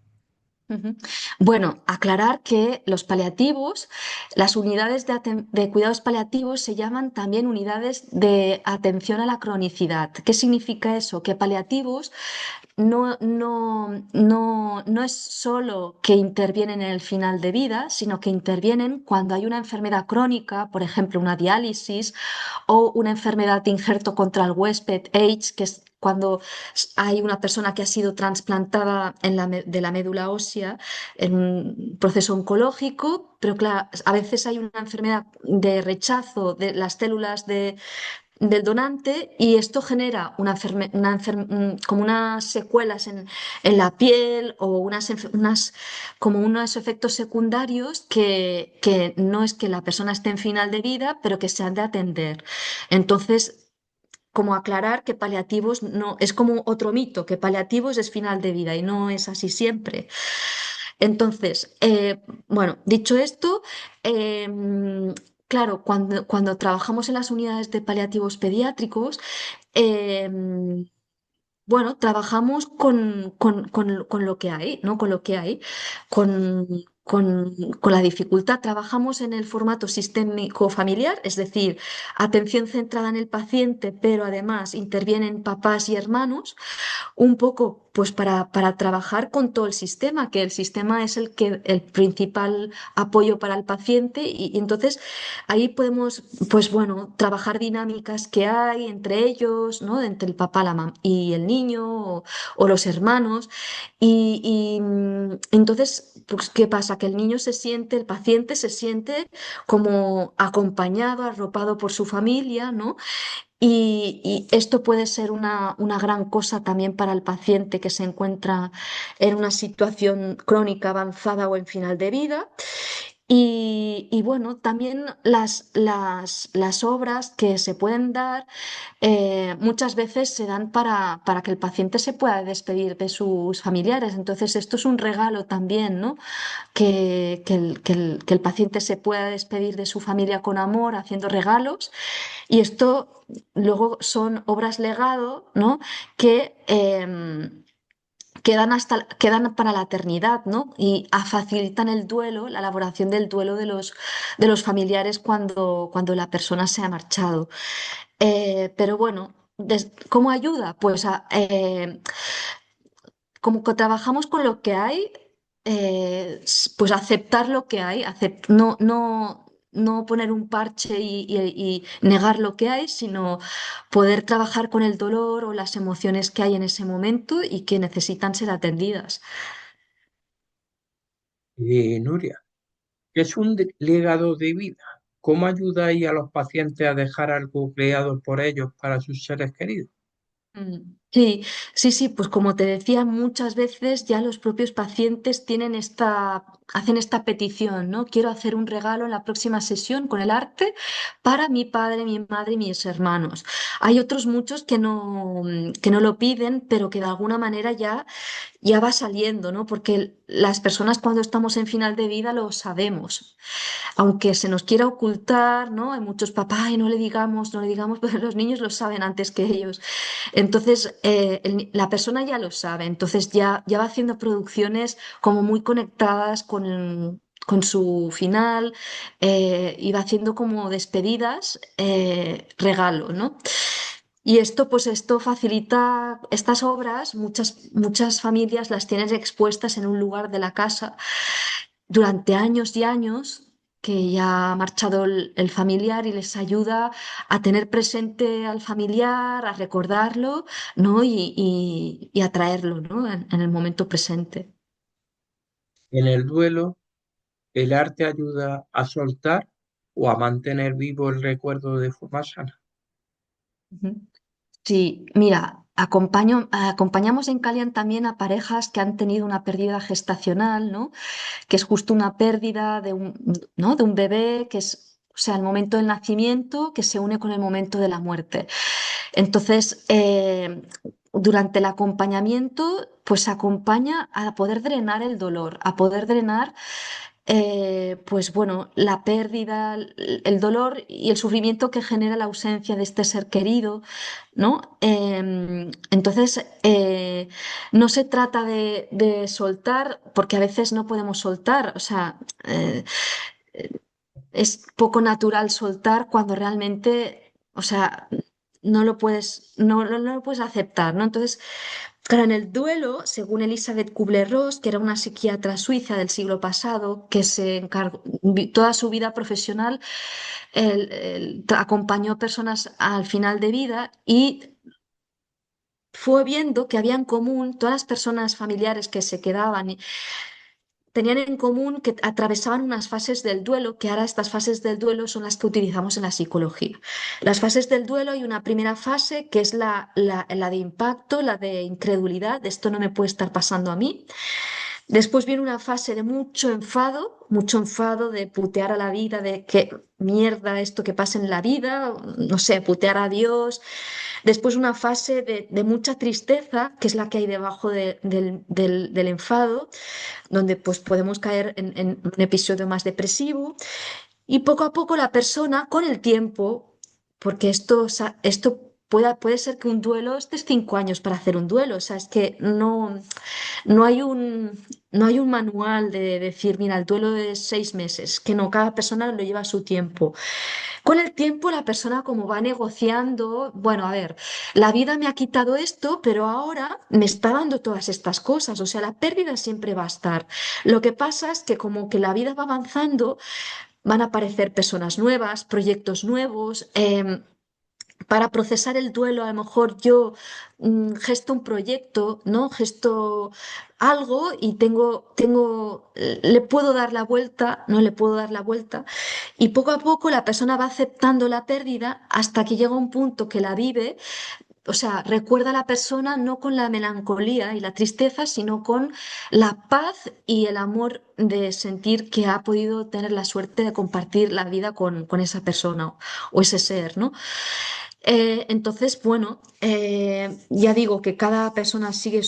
Ujú. Bueno, aclarar que los paliativos, las unidades de cuidados paliativos se llaman también unidades de atención a la cronicidad. ¿Qué significa eso? Que paliativos no es solo que intervienen en el final de vida, sino que intervienen cuando hay una enfermedad crónica, por ejemplo, una diálisis o una enfermedad de injerto contra el huésped, AIDS, que es cuando hay una persona que ha sido trasplantada de la médula ósea en un proceso oncológico, pero claro, a veces hay una enfermedad de rechazo de las células del donante y esto genera como unas secuelas en la piel o como unos efectos secundarios que no es que la persona esté en final de vida, pero que se han de atender. Entonces, como aclarar que paliativos no es como otro mito, que paliativos es final de vida y no es así siempre. Entonces, bueno, dicho esto, claro, cuando trabajamos en las unidades de paliativos pediátricos, bueno, trabajamos con lo que hay, ¿no? Con lo que hay, con, con la dificultad. Trabajamos en el formato sistémico familiar, es decir, atención centrada en el paciente, pero además intervienen papás y hermanos un poco pues para trabajar con todo el sistema, que el sistema es el principal apoyo para el paciente y entonces ahí podemos pues bueno trabajar dinámicas que hay entre ellos, ¿no? Entre el papá y el niño o los hermanos entonces pues, ¿qué pasa? Que el paciente se siente como acompañado, arropado por su familia, ¿no? Y esto puede ser una gran cosa también para el paciente que se encuentra en una situación crónica avanzada o en final de vida. Y bueno, también las obras que se pueden dar muchas veces se dan para que el paciente se pueda despedir de sus familiares. Entonces, esto es un regalo también, ¿no? Que el paciente se pueda despedir de su familia con amor, haciendo regalos. Y esto luego son obras legado, ¿no? Que quedan para la eternidad, ¿no? Y facilitan el duelo, la elaboración del duelo de los familiares cuando la persona se ha marchado. Pero bueno, ¿cómo ayuda? Pues como que trabajamos con lo que hay, pues aceptar lo que hay, no poner un parche y negar lo que hay, sino poder trabajar con el dolor o las emociones que hay en ese momento y que necesitan ser atendidas. Nuria, ¿qué es un legado de vida? ¿Cómo ayudáis a los pacientes a dejar algo creado por ellos para sus seres queridos? Mm. Sí, sí, sí, pues como te decía, muchas veces ya los propios pacientes hacen esta petición, ¿no? Quiero hacer un regalo en la próxima sesión con el arte para mi padre, mi madre y mis hermanos. Hay otros muchos que no lo piden, pero que de alguna manera ya va saliendo, ¿no? Porque las personas cuando estamos en final de vida lo sabemos, aunque se nos quiera ocultar, ¿no? Hay muchos papás, "Ay, no le digamos, no le digamos", pero los niños lo saben antes que ellos. Entonces, la persona ya lo sabe, entonces ya va haciendo producciones como muy conectadas con su final, y va haciendo como despedidas, regalo, ¿no? Y esto facilita estas obras, muchas familias las tienen expuestas en un lugar de la casa durante años y años, que ya ha marchado el familiar y les ayuda a tener presente al familiar, a recordarlo, ¿no? Y a traerlo, ¿no? En el momento presente. En el duelo, el arte ayuda a soltar o a mantener vivo el recuerdo de forma sana. Ujú. Sí, mira, acompañamos en Calian también a parejas que han tenido una pérdida gestacional, ¿no? Que es justo una pérdida ¿no? De un bebé, que es, o sea, el momento del nacimiento que se une con el momento de la muerte. Entonces, durante el acompañamiento, pues acompaña a poder drenar el dolor, a poder drenar, pues bueno, la pérdida, el dolor y el sufrimiento que genera la ausencia de este ser querido, ¿no? Entonces, no se trata de soltar, porque a veces no podemos soltar, o sea, es poco natural soltar cuando realmente, o sea, no lo puedes aceptar, ¿no? Entonces, claro, en el duelo, según Elizabeth Kubler-Ross, que era una psiquiatra suiza del siglo pasado, que se encargó toda su vida profesional, acompañó personas al final de vida y fue viendo que había en común todas las personas familiares que se quedaban tenían en común que atravesaban unas fases del duelo, que ahora estas fases del duelo son las que utilizamos en la psicología. Las fases del duelo hay una primera fase que es la de impacto, la de incredulidad, de esto no me puede estar pasando a mí. Después viene una fase de mucho enfado de putear a la vida, de qué mierda esto que pasa en la vida, no sé, putear a Dios. Después una fase de mucha tristeza, que es la que hay debajo del enfado, donde pues podemos caer en un episodio más depresivo y poco a poco la persona con el tiempo, porque esto puede ser que un duelo estés 5 años para hacer un duelo, o sea, es que no hay un manual de decir, mira, el duelo de 6 meses, que no, cada persona lo lleva a su tiempo. Con el tiempo, la persona como va negociando, bueno, a ver, la vida me ha quitado esto, pero ahora me está dando todas estas cosas, o sea, la pérdida siempre va a estar. Lo que pasa es que como que la vida va avanzando, van a aparecer personas nuevas, proyectos nuevos. Para procesar el duelo, a lo mejor yo gesto un proyecto, ¿no? Gesto algo y le puedo dar la vuelta, no le puedo dar la vuelta. Y poco a poco la persona va aceptando la pérdida hasta que llega un punto que la vive, o sea, recuerda a la persona no con la melancolía y la tristeza, sino con la paz y el amor de sentir que ha podido tener la suerte de compartir la vida con esa persona o ese ser, ¿no? Entonces, bueno, ya digo que cada persona sigue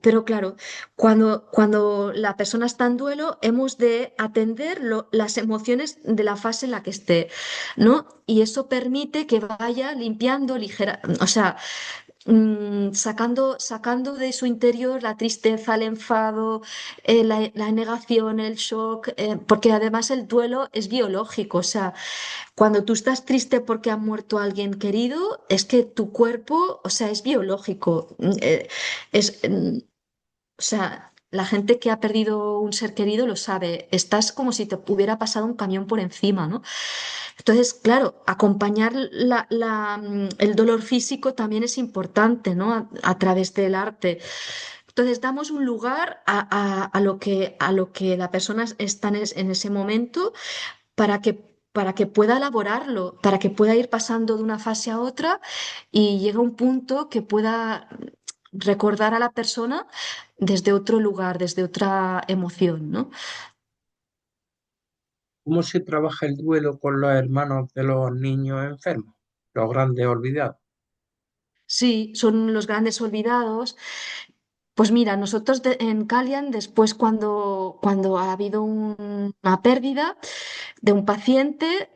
pero claro, cuando la persona está en duelo, hemos de atender las emociones de la fase en la que esté, ¿no? Y eso permite que vaya limpiando o sea, sacando de su interior la tristeza, el enfado, la negación, el shock, porque además el duelo es biológico, o sea, cuando tú estás triste porque ha muerto alguien querido, es que tu cuerpo, o sea, es biológico. Es, o sea, la gente que ha perdido un ser querido lo sabe. Estás como si te hubiera pasado un camión por encima, ¿no? Entonces, claro, acompañar el dolor físico también es importante, ¿no? A través del arte. Entonces, damos un lugar a lo que la persona está en ese momento para que para que pueda elaborarlo, para que pueda ir pasando de una fase a otra y llegue a un punto que pueda recordar a la persona desde otro lugar, desde otra emoción, ¿no? ¿Cómo se trabaja el duelo con los hermanos de los niños enfermos, los grandes olvidados? Sí, son los grandes olvidados. Pues mira, nosotros en Calian, después cuando ha habido una pérdida de un paciente,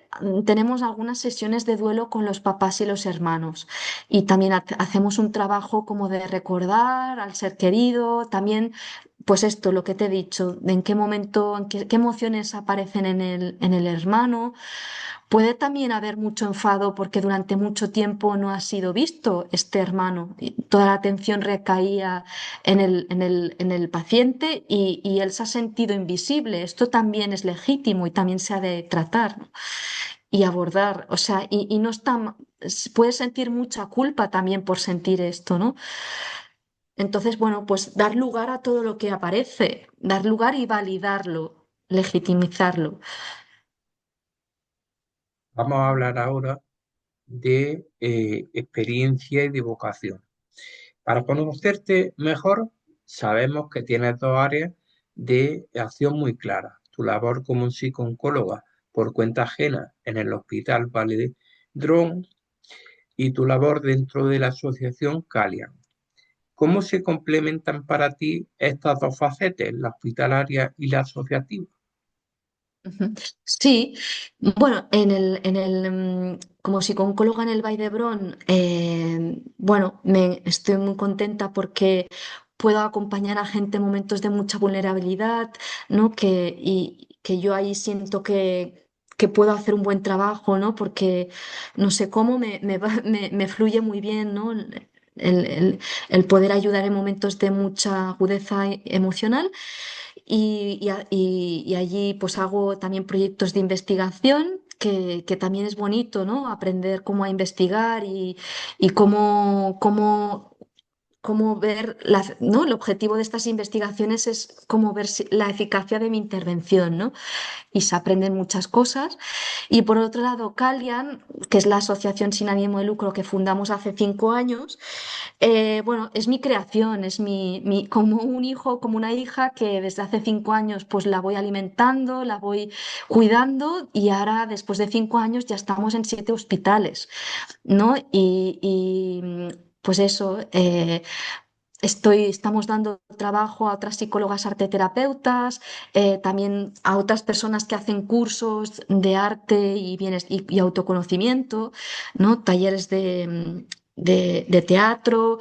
tenemos algunas sesiones de duelo con los papás y los hermanos. Y también hacemos un trabajo como de recordar al ser querido, también, pues esto, lo que te he dicho, de en qué momento, qué emociones aparecen en el hermano. Puede también haber mucho enfado porque durante mucho tiempo no ha sido visto este hermano. Y toda la atención recaía en el paciente y él se ha sentido invisible. Esto también es legítimo y también se ha de tratar, ¿no? Y abordar. O sea, y no está, puede sentir mucha culpa también por sentir esto, ¿no? Entonces, bueno, pues dar lugar a todo lo que aparece, dar lugar y validarlo, legitimizarlo. Vamos a hablar ahora de experiencia y de vocación. Para conocerte mejor, sabemos que tienes dos áreas de acción muy claras. Tu labor como psicooncóloga por cuenta ajena en el Hospital Valedrón y tu labor dentro de la asociación Calian. ¿Cómo se complementan para ti estas dos facetas, la hospitalaria y la asociativa? Ujú. Sí, bueno, como psicooncóloga en el Vall d'Hebron, bueno, estoy muy contenta porque puedo acompañar a gente en momentos de mucha vulnerabilidad, ¿no? Y que yo ahí siento que puedo hacer un buen trabajo, ¿no? Porque no sé cómo me fluye muy bien, ¿no? El, el- el poder ayudar en momentos de mucha agudeza emocional y allí pues hago también proyectos de investigación. Que también es bonito, ¿no? Aprender cómo a investigar y cómo ver, ¿no? El objetivo de estas investigaciones es cómo ver la eficacia de mi intervención, ¿no? Y se aprenden muchas cosas. Y por otro lado, Calian, que es la asociación sin ánimo de lucro que fundamos hace 5 años, bueno, es mi creación, es como un hijo, como una hija que desde hace 5 años pues la voy alimentando, la voy cuidando y ahora después de 5 años ya estamos en 7 hospitales, ¿no? Pues eso, estamos dando trabajo a otras psicólogas arteterapeutas, también a otras personas que hacen cursos de arte y autoconocimiento, ¿no? Talleres de teatro,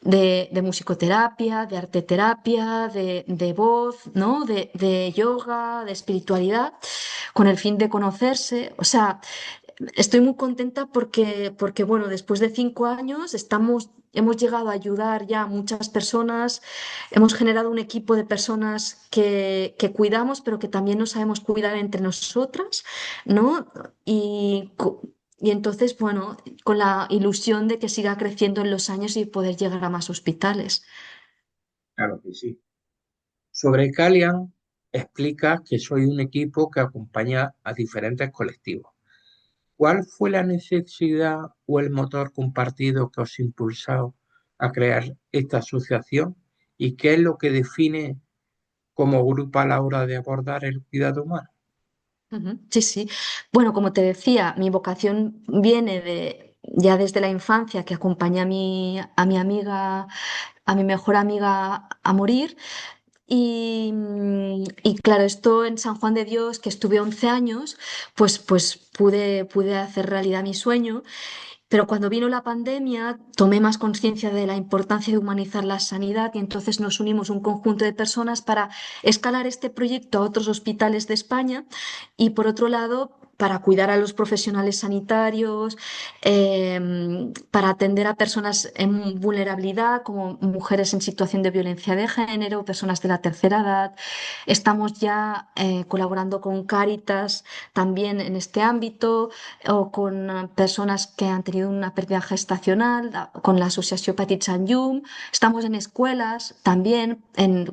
de musicoterapia, de arteterapia, de voz, ¿no? De yoga, de espiritualidad, con el fin de conocerse. O sea, estoy muy contenta porque bueno, después de 5 años hemos llegado a ayudar ya a muchas personas, hemos generado un equipo de personas que cuidamos, pero que también nos sabemos cuidar entre nosotras, ¿no? Y, co- y entonces, bueno, con la ilusión de que siga creciendo en los años y poder llegar a más hospitales. Claro que sí. Sobre Calian, explica que soy un equipo que acompaña a diferentes colectivos. ¿Cuál fue la necesidad o el motor compartido que os impulsó a crear esta asociación? ¿Y qué es lo que define como grupo a la hora de abordar el cuidado humano? Ujú. Sí, sí. Bueno, como te decía, mi vocación viene ya desde la infancia, que acompañé a mi amiga, a mi mejor amiga a morir. Y claro, esto en San Juan de Dios, que estuve 11 años, pues pude hacer realidad mi sueño. Pero cuando vino la pandemia, tomé más conciencia de la importancia de humanizar la sanidad y entonces nos unimos un conjunto de personas para escalar este proyecto a otros hospitales de España y, por otro lado, para cuidar a los profesionales sanitarios, para atender a personas en vulnerabilidad, como mujeres en situación de violencia de género, personas de la tercera edad. Estamos ya colaborando con Cáritas también en este ámbito o con personas que han tenido una pérdida gestacional, con la Asociación Petit Sant Llum. Estamos en escuelas también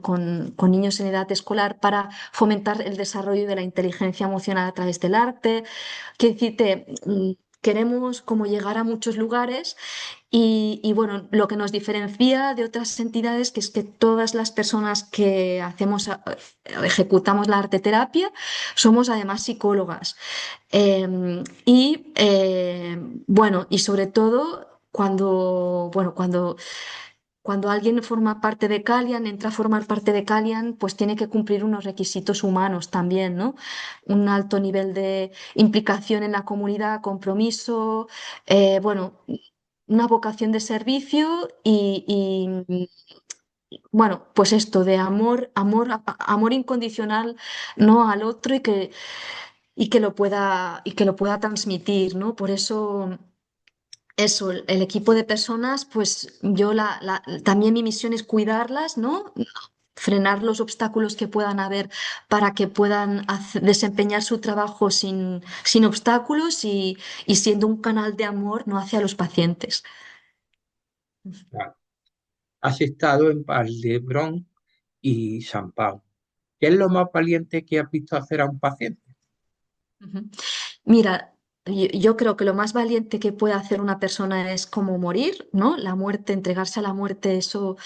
con niños en edad escolar para fomentar el desarrollo de la inteligencia emocional a través del arte. que decirte, queremos como llegar a muchos lugares y bueno, lo que nos diferencia de otras entidades que es que todas las personas que ejecutamos la arte terapia somos además psicólogas. Bueno, y sobre todo cuando alguien forma parte de Calian, entra a formar parte de Calian, pues tiene que cumplir unos requisitos humanos también, ¿no? Un alto nivel de implicación en la comunidad, compromiso, bueno, una vocación de servicio bueno, pues esto de amor incondicional, ¿no? Al otro y que lo pueda transmitir, ¿no? Por eso. Eso, el equipo de personas, pues yo también mi misión es cuidarlas, ¿no? Frenar los obstáculos que puedan haber para que puedan desempeñar su trabajo sin obstáculos y siendo un canal de amor, ¿no? Hacia los pacientes. Claro. Has estado en Valdebrón y San Pablo. ¿Qué es lo más valiente que has visto hacer a un paciente? Ujú. Mira, yo creo que lo más valiente que puede hacer una persona es como morir, ¿no? La muerte, entregarse a la muerte, eso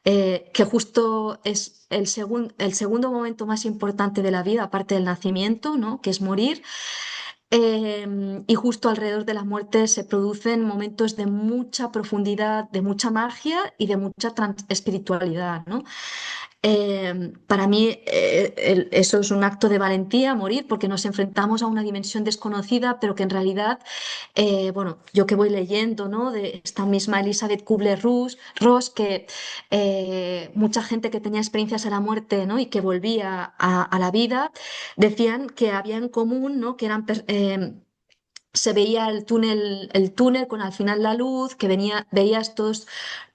que justo es el segundo momento más importante de la vida, aparte del nacimiento, ¿no? Que es morir. Y justo alrededor de la muerte se producen momentos de mucha profundidad, de mucha magia y de mucha espiritualidad, ¿no? Para mí eso es un acto de valentía, morir, porque nos enfrentamos a una dimensión desconocida, pero que en realidad, bueno, yo que voy leyendo, ¿no? De esta misma Elizabeth Kubler-Ross, que mucha gente que tenía experiencias a la muerte, ¿no? Y que volvía a la vida, decían que había en común, ¿no? Que eran se veía el túnel con al final la luz, que veías todos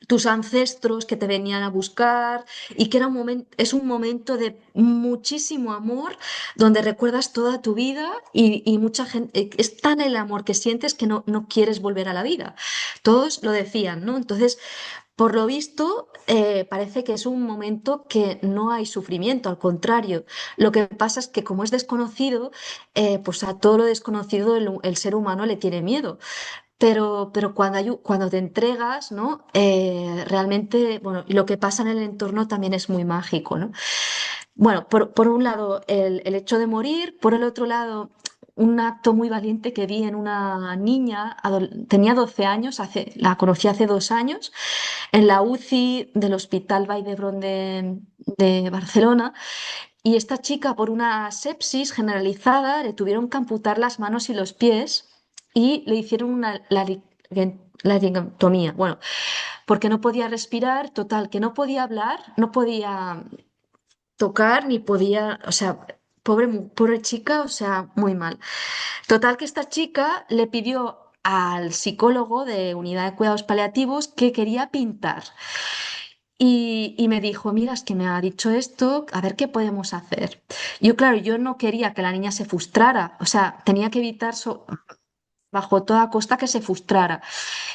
tus ancestros que te venían a buscar y que es un momento de muchísimo amor donde recuerdas toda tu vida y mucha gente, es tan el amor que sientes que no quieres volver a la vida. Todos lo decían, ¿no? Entonces, por lo visto, parece que es un momento que no hay sufrimiento, al contrario. Lo que pasa es que como es desconocido, pues a todo lo desconocido el ser humano le tiene miedo. Pero cuando te entregas, ¿no? Realmente, bueno, y lo que pasa en el entorno también es muy mágico, ¿no? Bueno, por un lado, el hecho de morir, por el otro lado, un acto muy valiente que vi en una niña, tenía 12 años, la conocí hace 2 años, en la UCI del Hospital Vall d'Hebron de Barcelona. Y esta chica, por una sepsis generalizada, le tuvieron que amputar las manos y los pies y le hicieron una laringotomía. Bueno, porque no podía respirar, total, que no podía hablar, no podía tocar ni podía, o sea, pobre chica, o sea, muy mal. Total, que esta chica le pidió al psicólogo de unidad de cuidados paliativos que quería pintar. Y me dijo, mira, es que me ha dicho esto, a ver qué podemos hacer. Claro, yo no quería que la niña se frustrara, o sea, tenía que evitar bajo toda costa que se frustrara.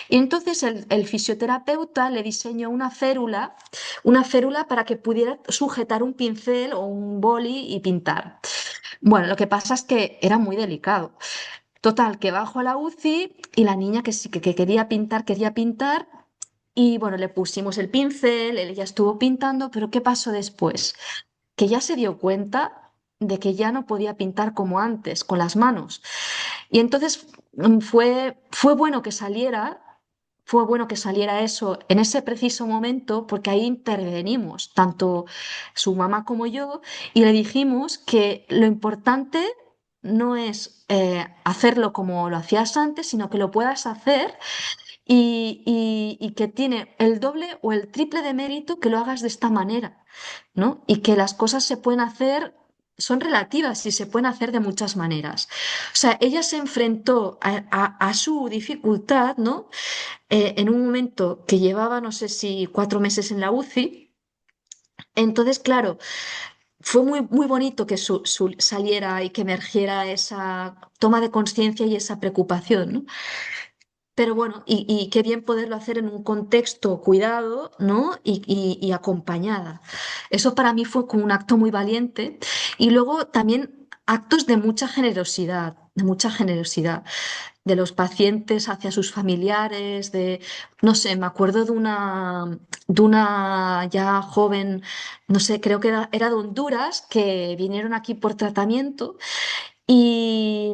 Y entonces el fisioterapeuta le diseñó una férula para que pudiera sujetar un pincel o un boli y pintar. Bueno, lo que pasa es que era muy delicado. Total, que bajo a la UCI y la niña que sí que quería pintar. Y bueno, le pusimos el pincel, él ya estuvo pintando, pero ¿qué pasó después? Que ya se dio cuenta de que ya no podía pintar como antes, con las manos. Y entonces fue bueno que saliera eso en ese preciso momento, porque ahí intervenimos, tanto su mamá como yo, y le dijimos que lo importante no es hacerlo como lo hacías antes, sino que lo puedas hacer y que tiene el doble o el triple de mérito que lo hagas de esta manera, ¿no? Y que las cosas se pueden hacer, son relativas y se pueden hacer de muchas maneras. O sea, ella se enfrentó a su dificultad, ¿no? En un momento que llevaba, no sé si 4 meses en la UCI. Entonces, claro, fue muy, muy bonito que saliera y que emergiera esa toma de conciencia y esa preocupación, ¿no? Pero bueno, y qué bien poderlo hacer en un contexto cuidado, ¿no? Y acompañada. Eso para mí fue como un acto muy valiente. Y luego también actos de mucha generosidad de los pacientes hacia sus familiares, de, no sé, me acuerdo de una ya joven, no sé, creo que era de Honduras, que vinieron aquí por tratamiento y...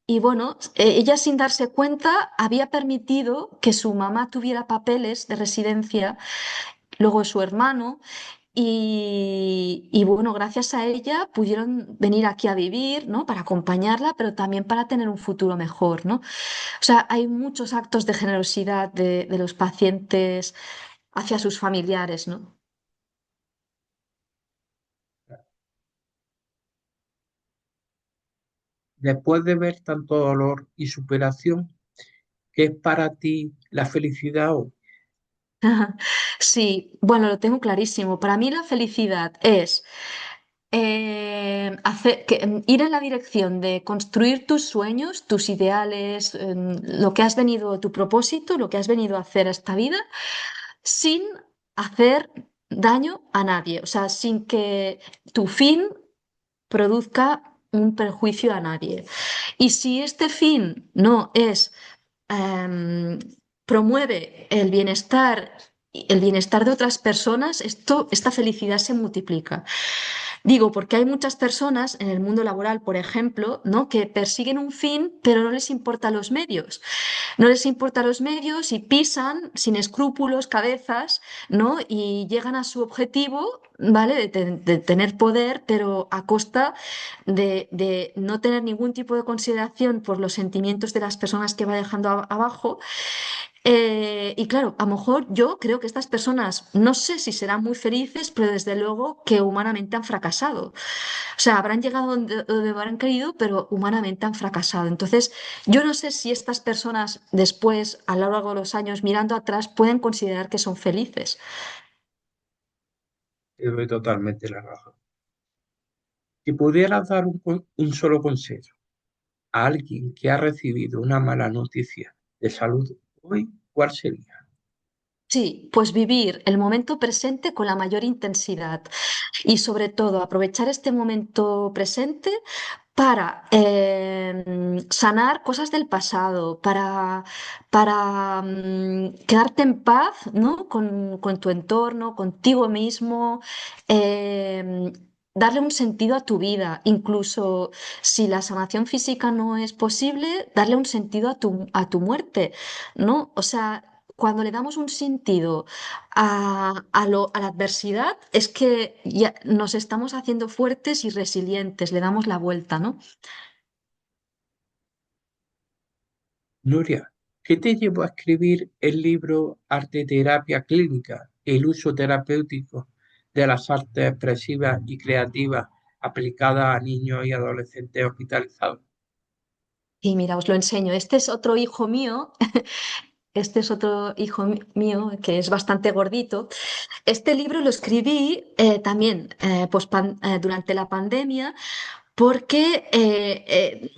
Y bueno, ella sin darse cuenta había permitido que su mamá tuviera papeles de residencia, luego su hermano, y bueno, gracias a ella pudieron venir aquí a vivir, ¿no? Para acompañarla, pero también para tener un futuro mejor, ¿no? O sea, hay muchos actos de generosidad de los pacientes hacia sus familiares, ¿no? Después de ver tanto dolor y superación, ¿qué es para ti la felicidad hoy? Sí, bueno, lo tengo clarísimo. Para mí la felicidad es ir en la dirección de construir tus sueños, tus ideales, lo que has venido, tu propósito, lo que has venido a hacer a esta vida, sin hacer daño a nadie, o sea, sin que tu fin produzca un perjuicio a nadie. Y si este fin no es em, promueve el bienestar de otras personas, esta felicidad se multiplica. Digo, porque hay muchas personas en el mundo laboral, por ejemplo, ¿no? que persiguen un fin, pero no les importan los medios. No les importan los medios y pisan sin escrúpulos cabezas, ¿no? Y llegan a su objetivo, ¿vale? De tener poder, pero a costa de no tener ningún tipo de consideración por los sentimientos de las personas que va dejando abajo. Y claro, a lo mejor yo creo que estas personas, no sé si serán muy felices, pero desde luego que humanamente han fracasado. O sea, habrán llegado donde habrán querido, pero humanamente han fracasado. Entonces, yo no sé si estas personas después, a lo largo de los años, mirando atrás, pueden considerar que son felices. Te doy totalmente la razón. Si pudieras dar un solo consejo a alguien que ha recibido una mala noticia de salud hoy, ¿cuál sería? Sí, pues vivir el momento presente con la mayor intensidad y sobre todo aprovechar este momento presente para sanar cosas del pasado, para quedarte en paz, ¿no? con tu entorno, contigo mismo, darle un sentido a tu vida, incluso si la sanación física no es posible, darle un sentido a tu muerte, ¿no? O sea, cuando le damos un sentido a la adversidad, es que ya nos estamos haciendo fuertes y resilientes, le damos la vuelta, ¿no? Nuria, ¿qué te llevó a escribir el libro Arte Terapia Clínica, el uso terapéutico de las artes expresivas y creativas aplicadas a niños y adolescentes hospitalizados? Y mira, os lo enseño. Este es otro hijo mío, este es otro hijo mío que es bastante gordito. Este libro lo escribí también durante la pandemia porque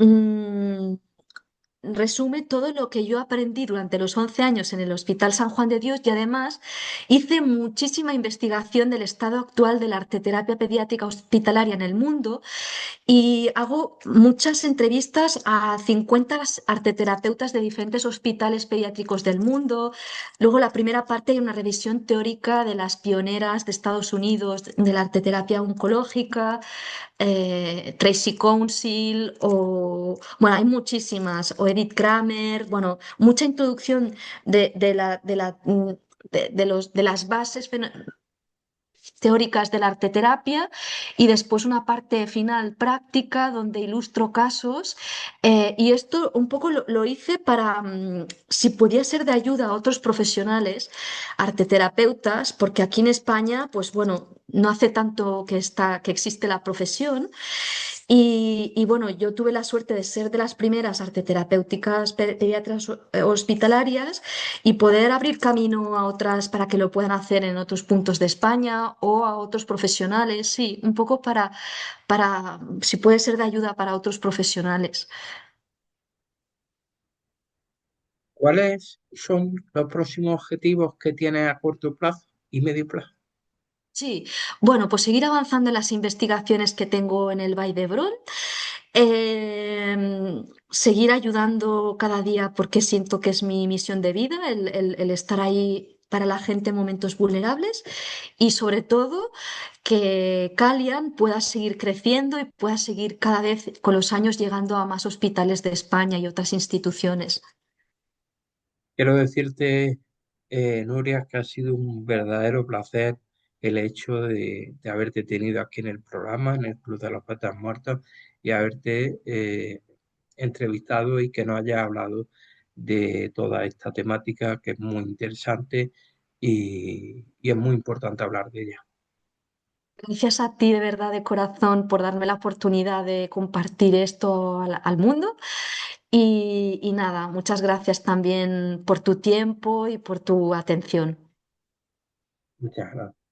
resume todo lo que yo aprendí durante los 11 años en el Hospital San Juan de Dios y además hice muchísima investigación del estado actual de la arteterapia pediátrica hospitalaria en el mundo y hago muchas entrevistas a 50 arteterapeutas de diferentes hospitales pediátricos del mundo. Luego, la primera parte hay una revisión teórica de las pioneras de Estados Unidos de la arteterapia oncológica, Tracy Council, o bueno, hay muchísimas, o Edith Kramer, bueno, mucha introducción de las bases teóricas de la arteterapia y después una parte final práctica donde ilustro casos y esto un poco lo hice para si podía ser de ayuda a otros profesionales, arteterapeutas, porque aquí en España, pues bueno, no hace tanto que existe la profesión y bueno, yo tuve la suerte de ser de las primeras arteterapéuticas pediatras hospitalarias y poder abrir camino a otras para que lo puedan hacer en otros puntos de España o a otros profesionales, sí, un poco para si puede ser de ayuda para otros profesionales. ¿Cuáles son los próximos objetivos que tienes a corto plazo y medio plazo? Sí, bueno, pues seguir avanzando en las investigaciones que tengo en el Vall d'Hebron, seguir ayudando cada día porque siento que es mi misión de vida, el estar ahí para la gente en momentos vulnerables y sobre todo que Calian pueda seguir creciendo y pueda seguir cada vez con los años llegando a más hospitales de España y otras instituciones. Quiero decirte, Nuria, que ha sido un verdadero placer el hecho de haberte tenido aquí en el programa, en el Club de los Poetas Muertos, y haberte entrevistado y que nos haya hablado de toda esta temática que es muy interesante y es muy importante hablar de ella. Gracias a ti de verdad, de corazón, por darme la oportunidad de compartir esto al mundo. Y nada, muchas gracias también por tu tiempo y por tu atención. Muchas gracias.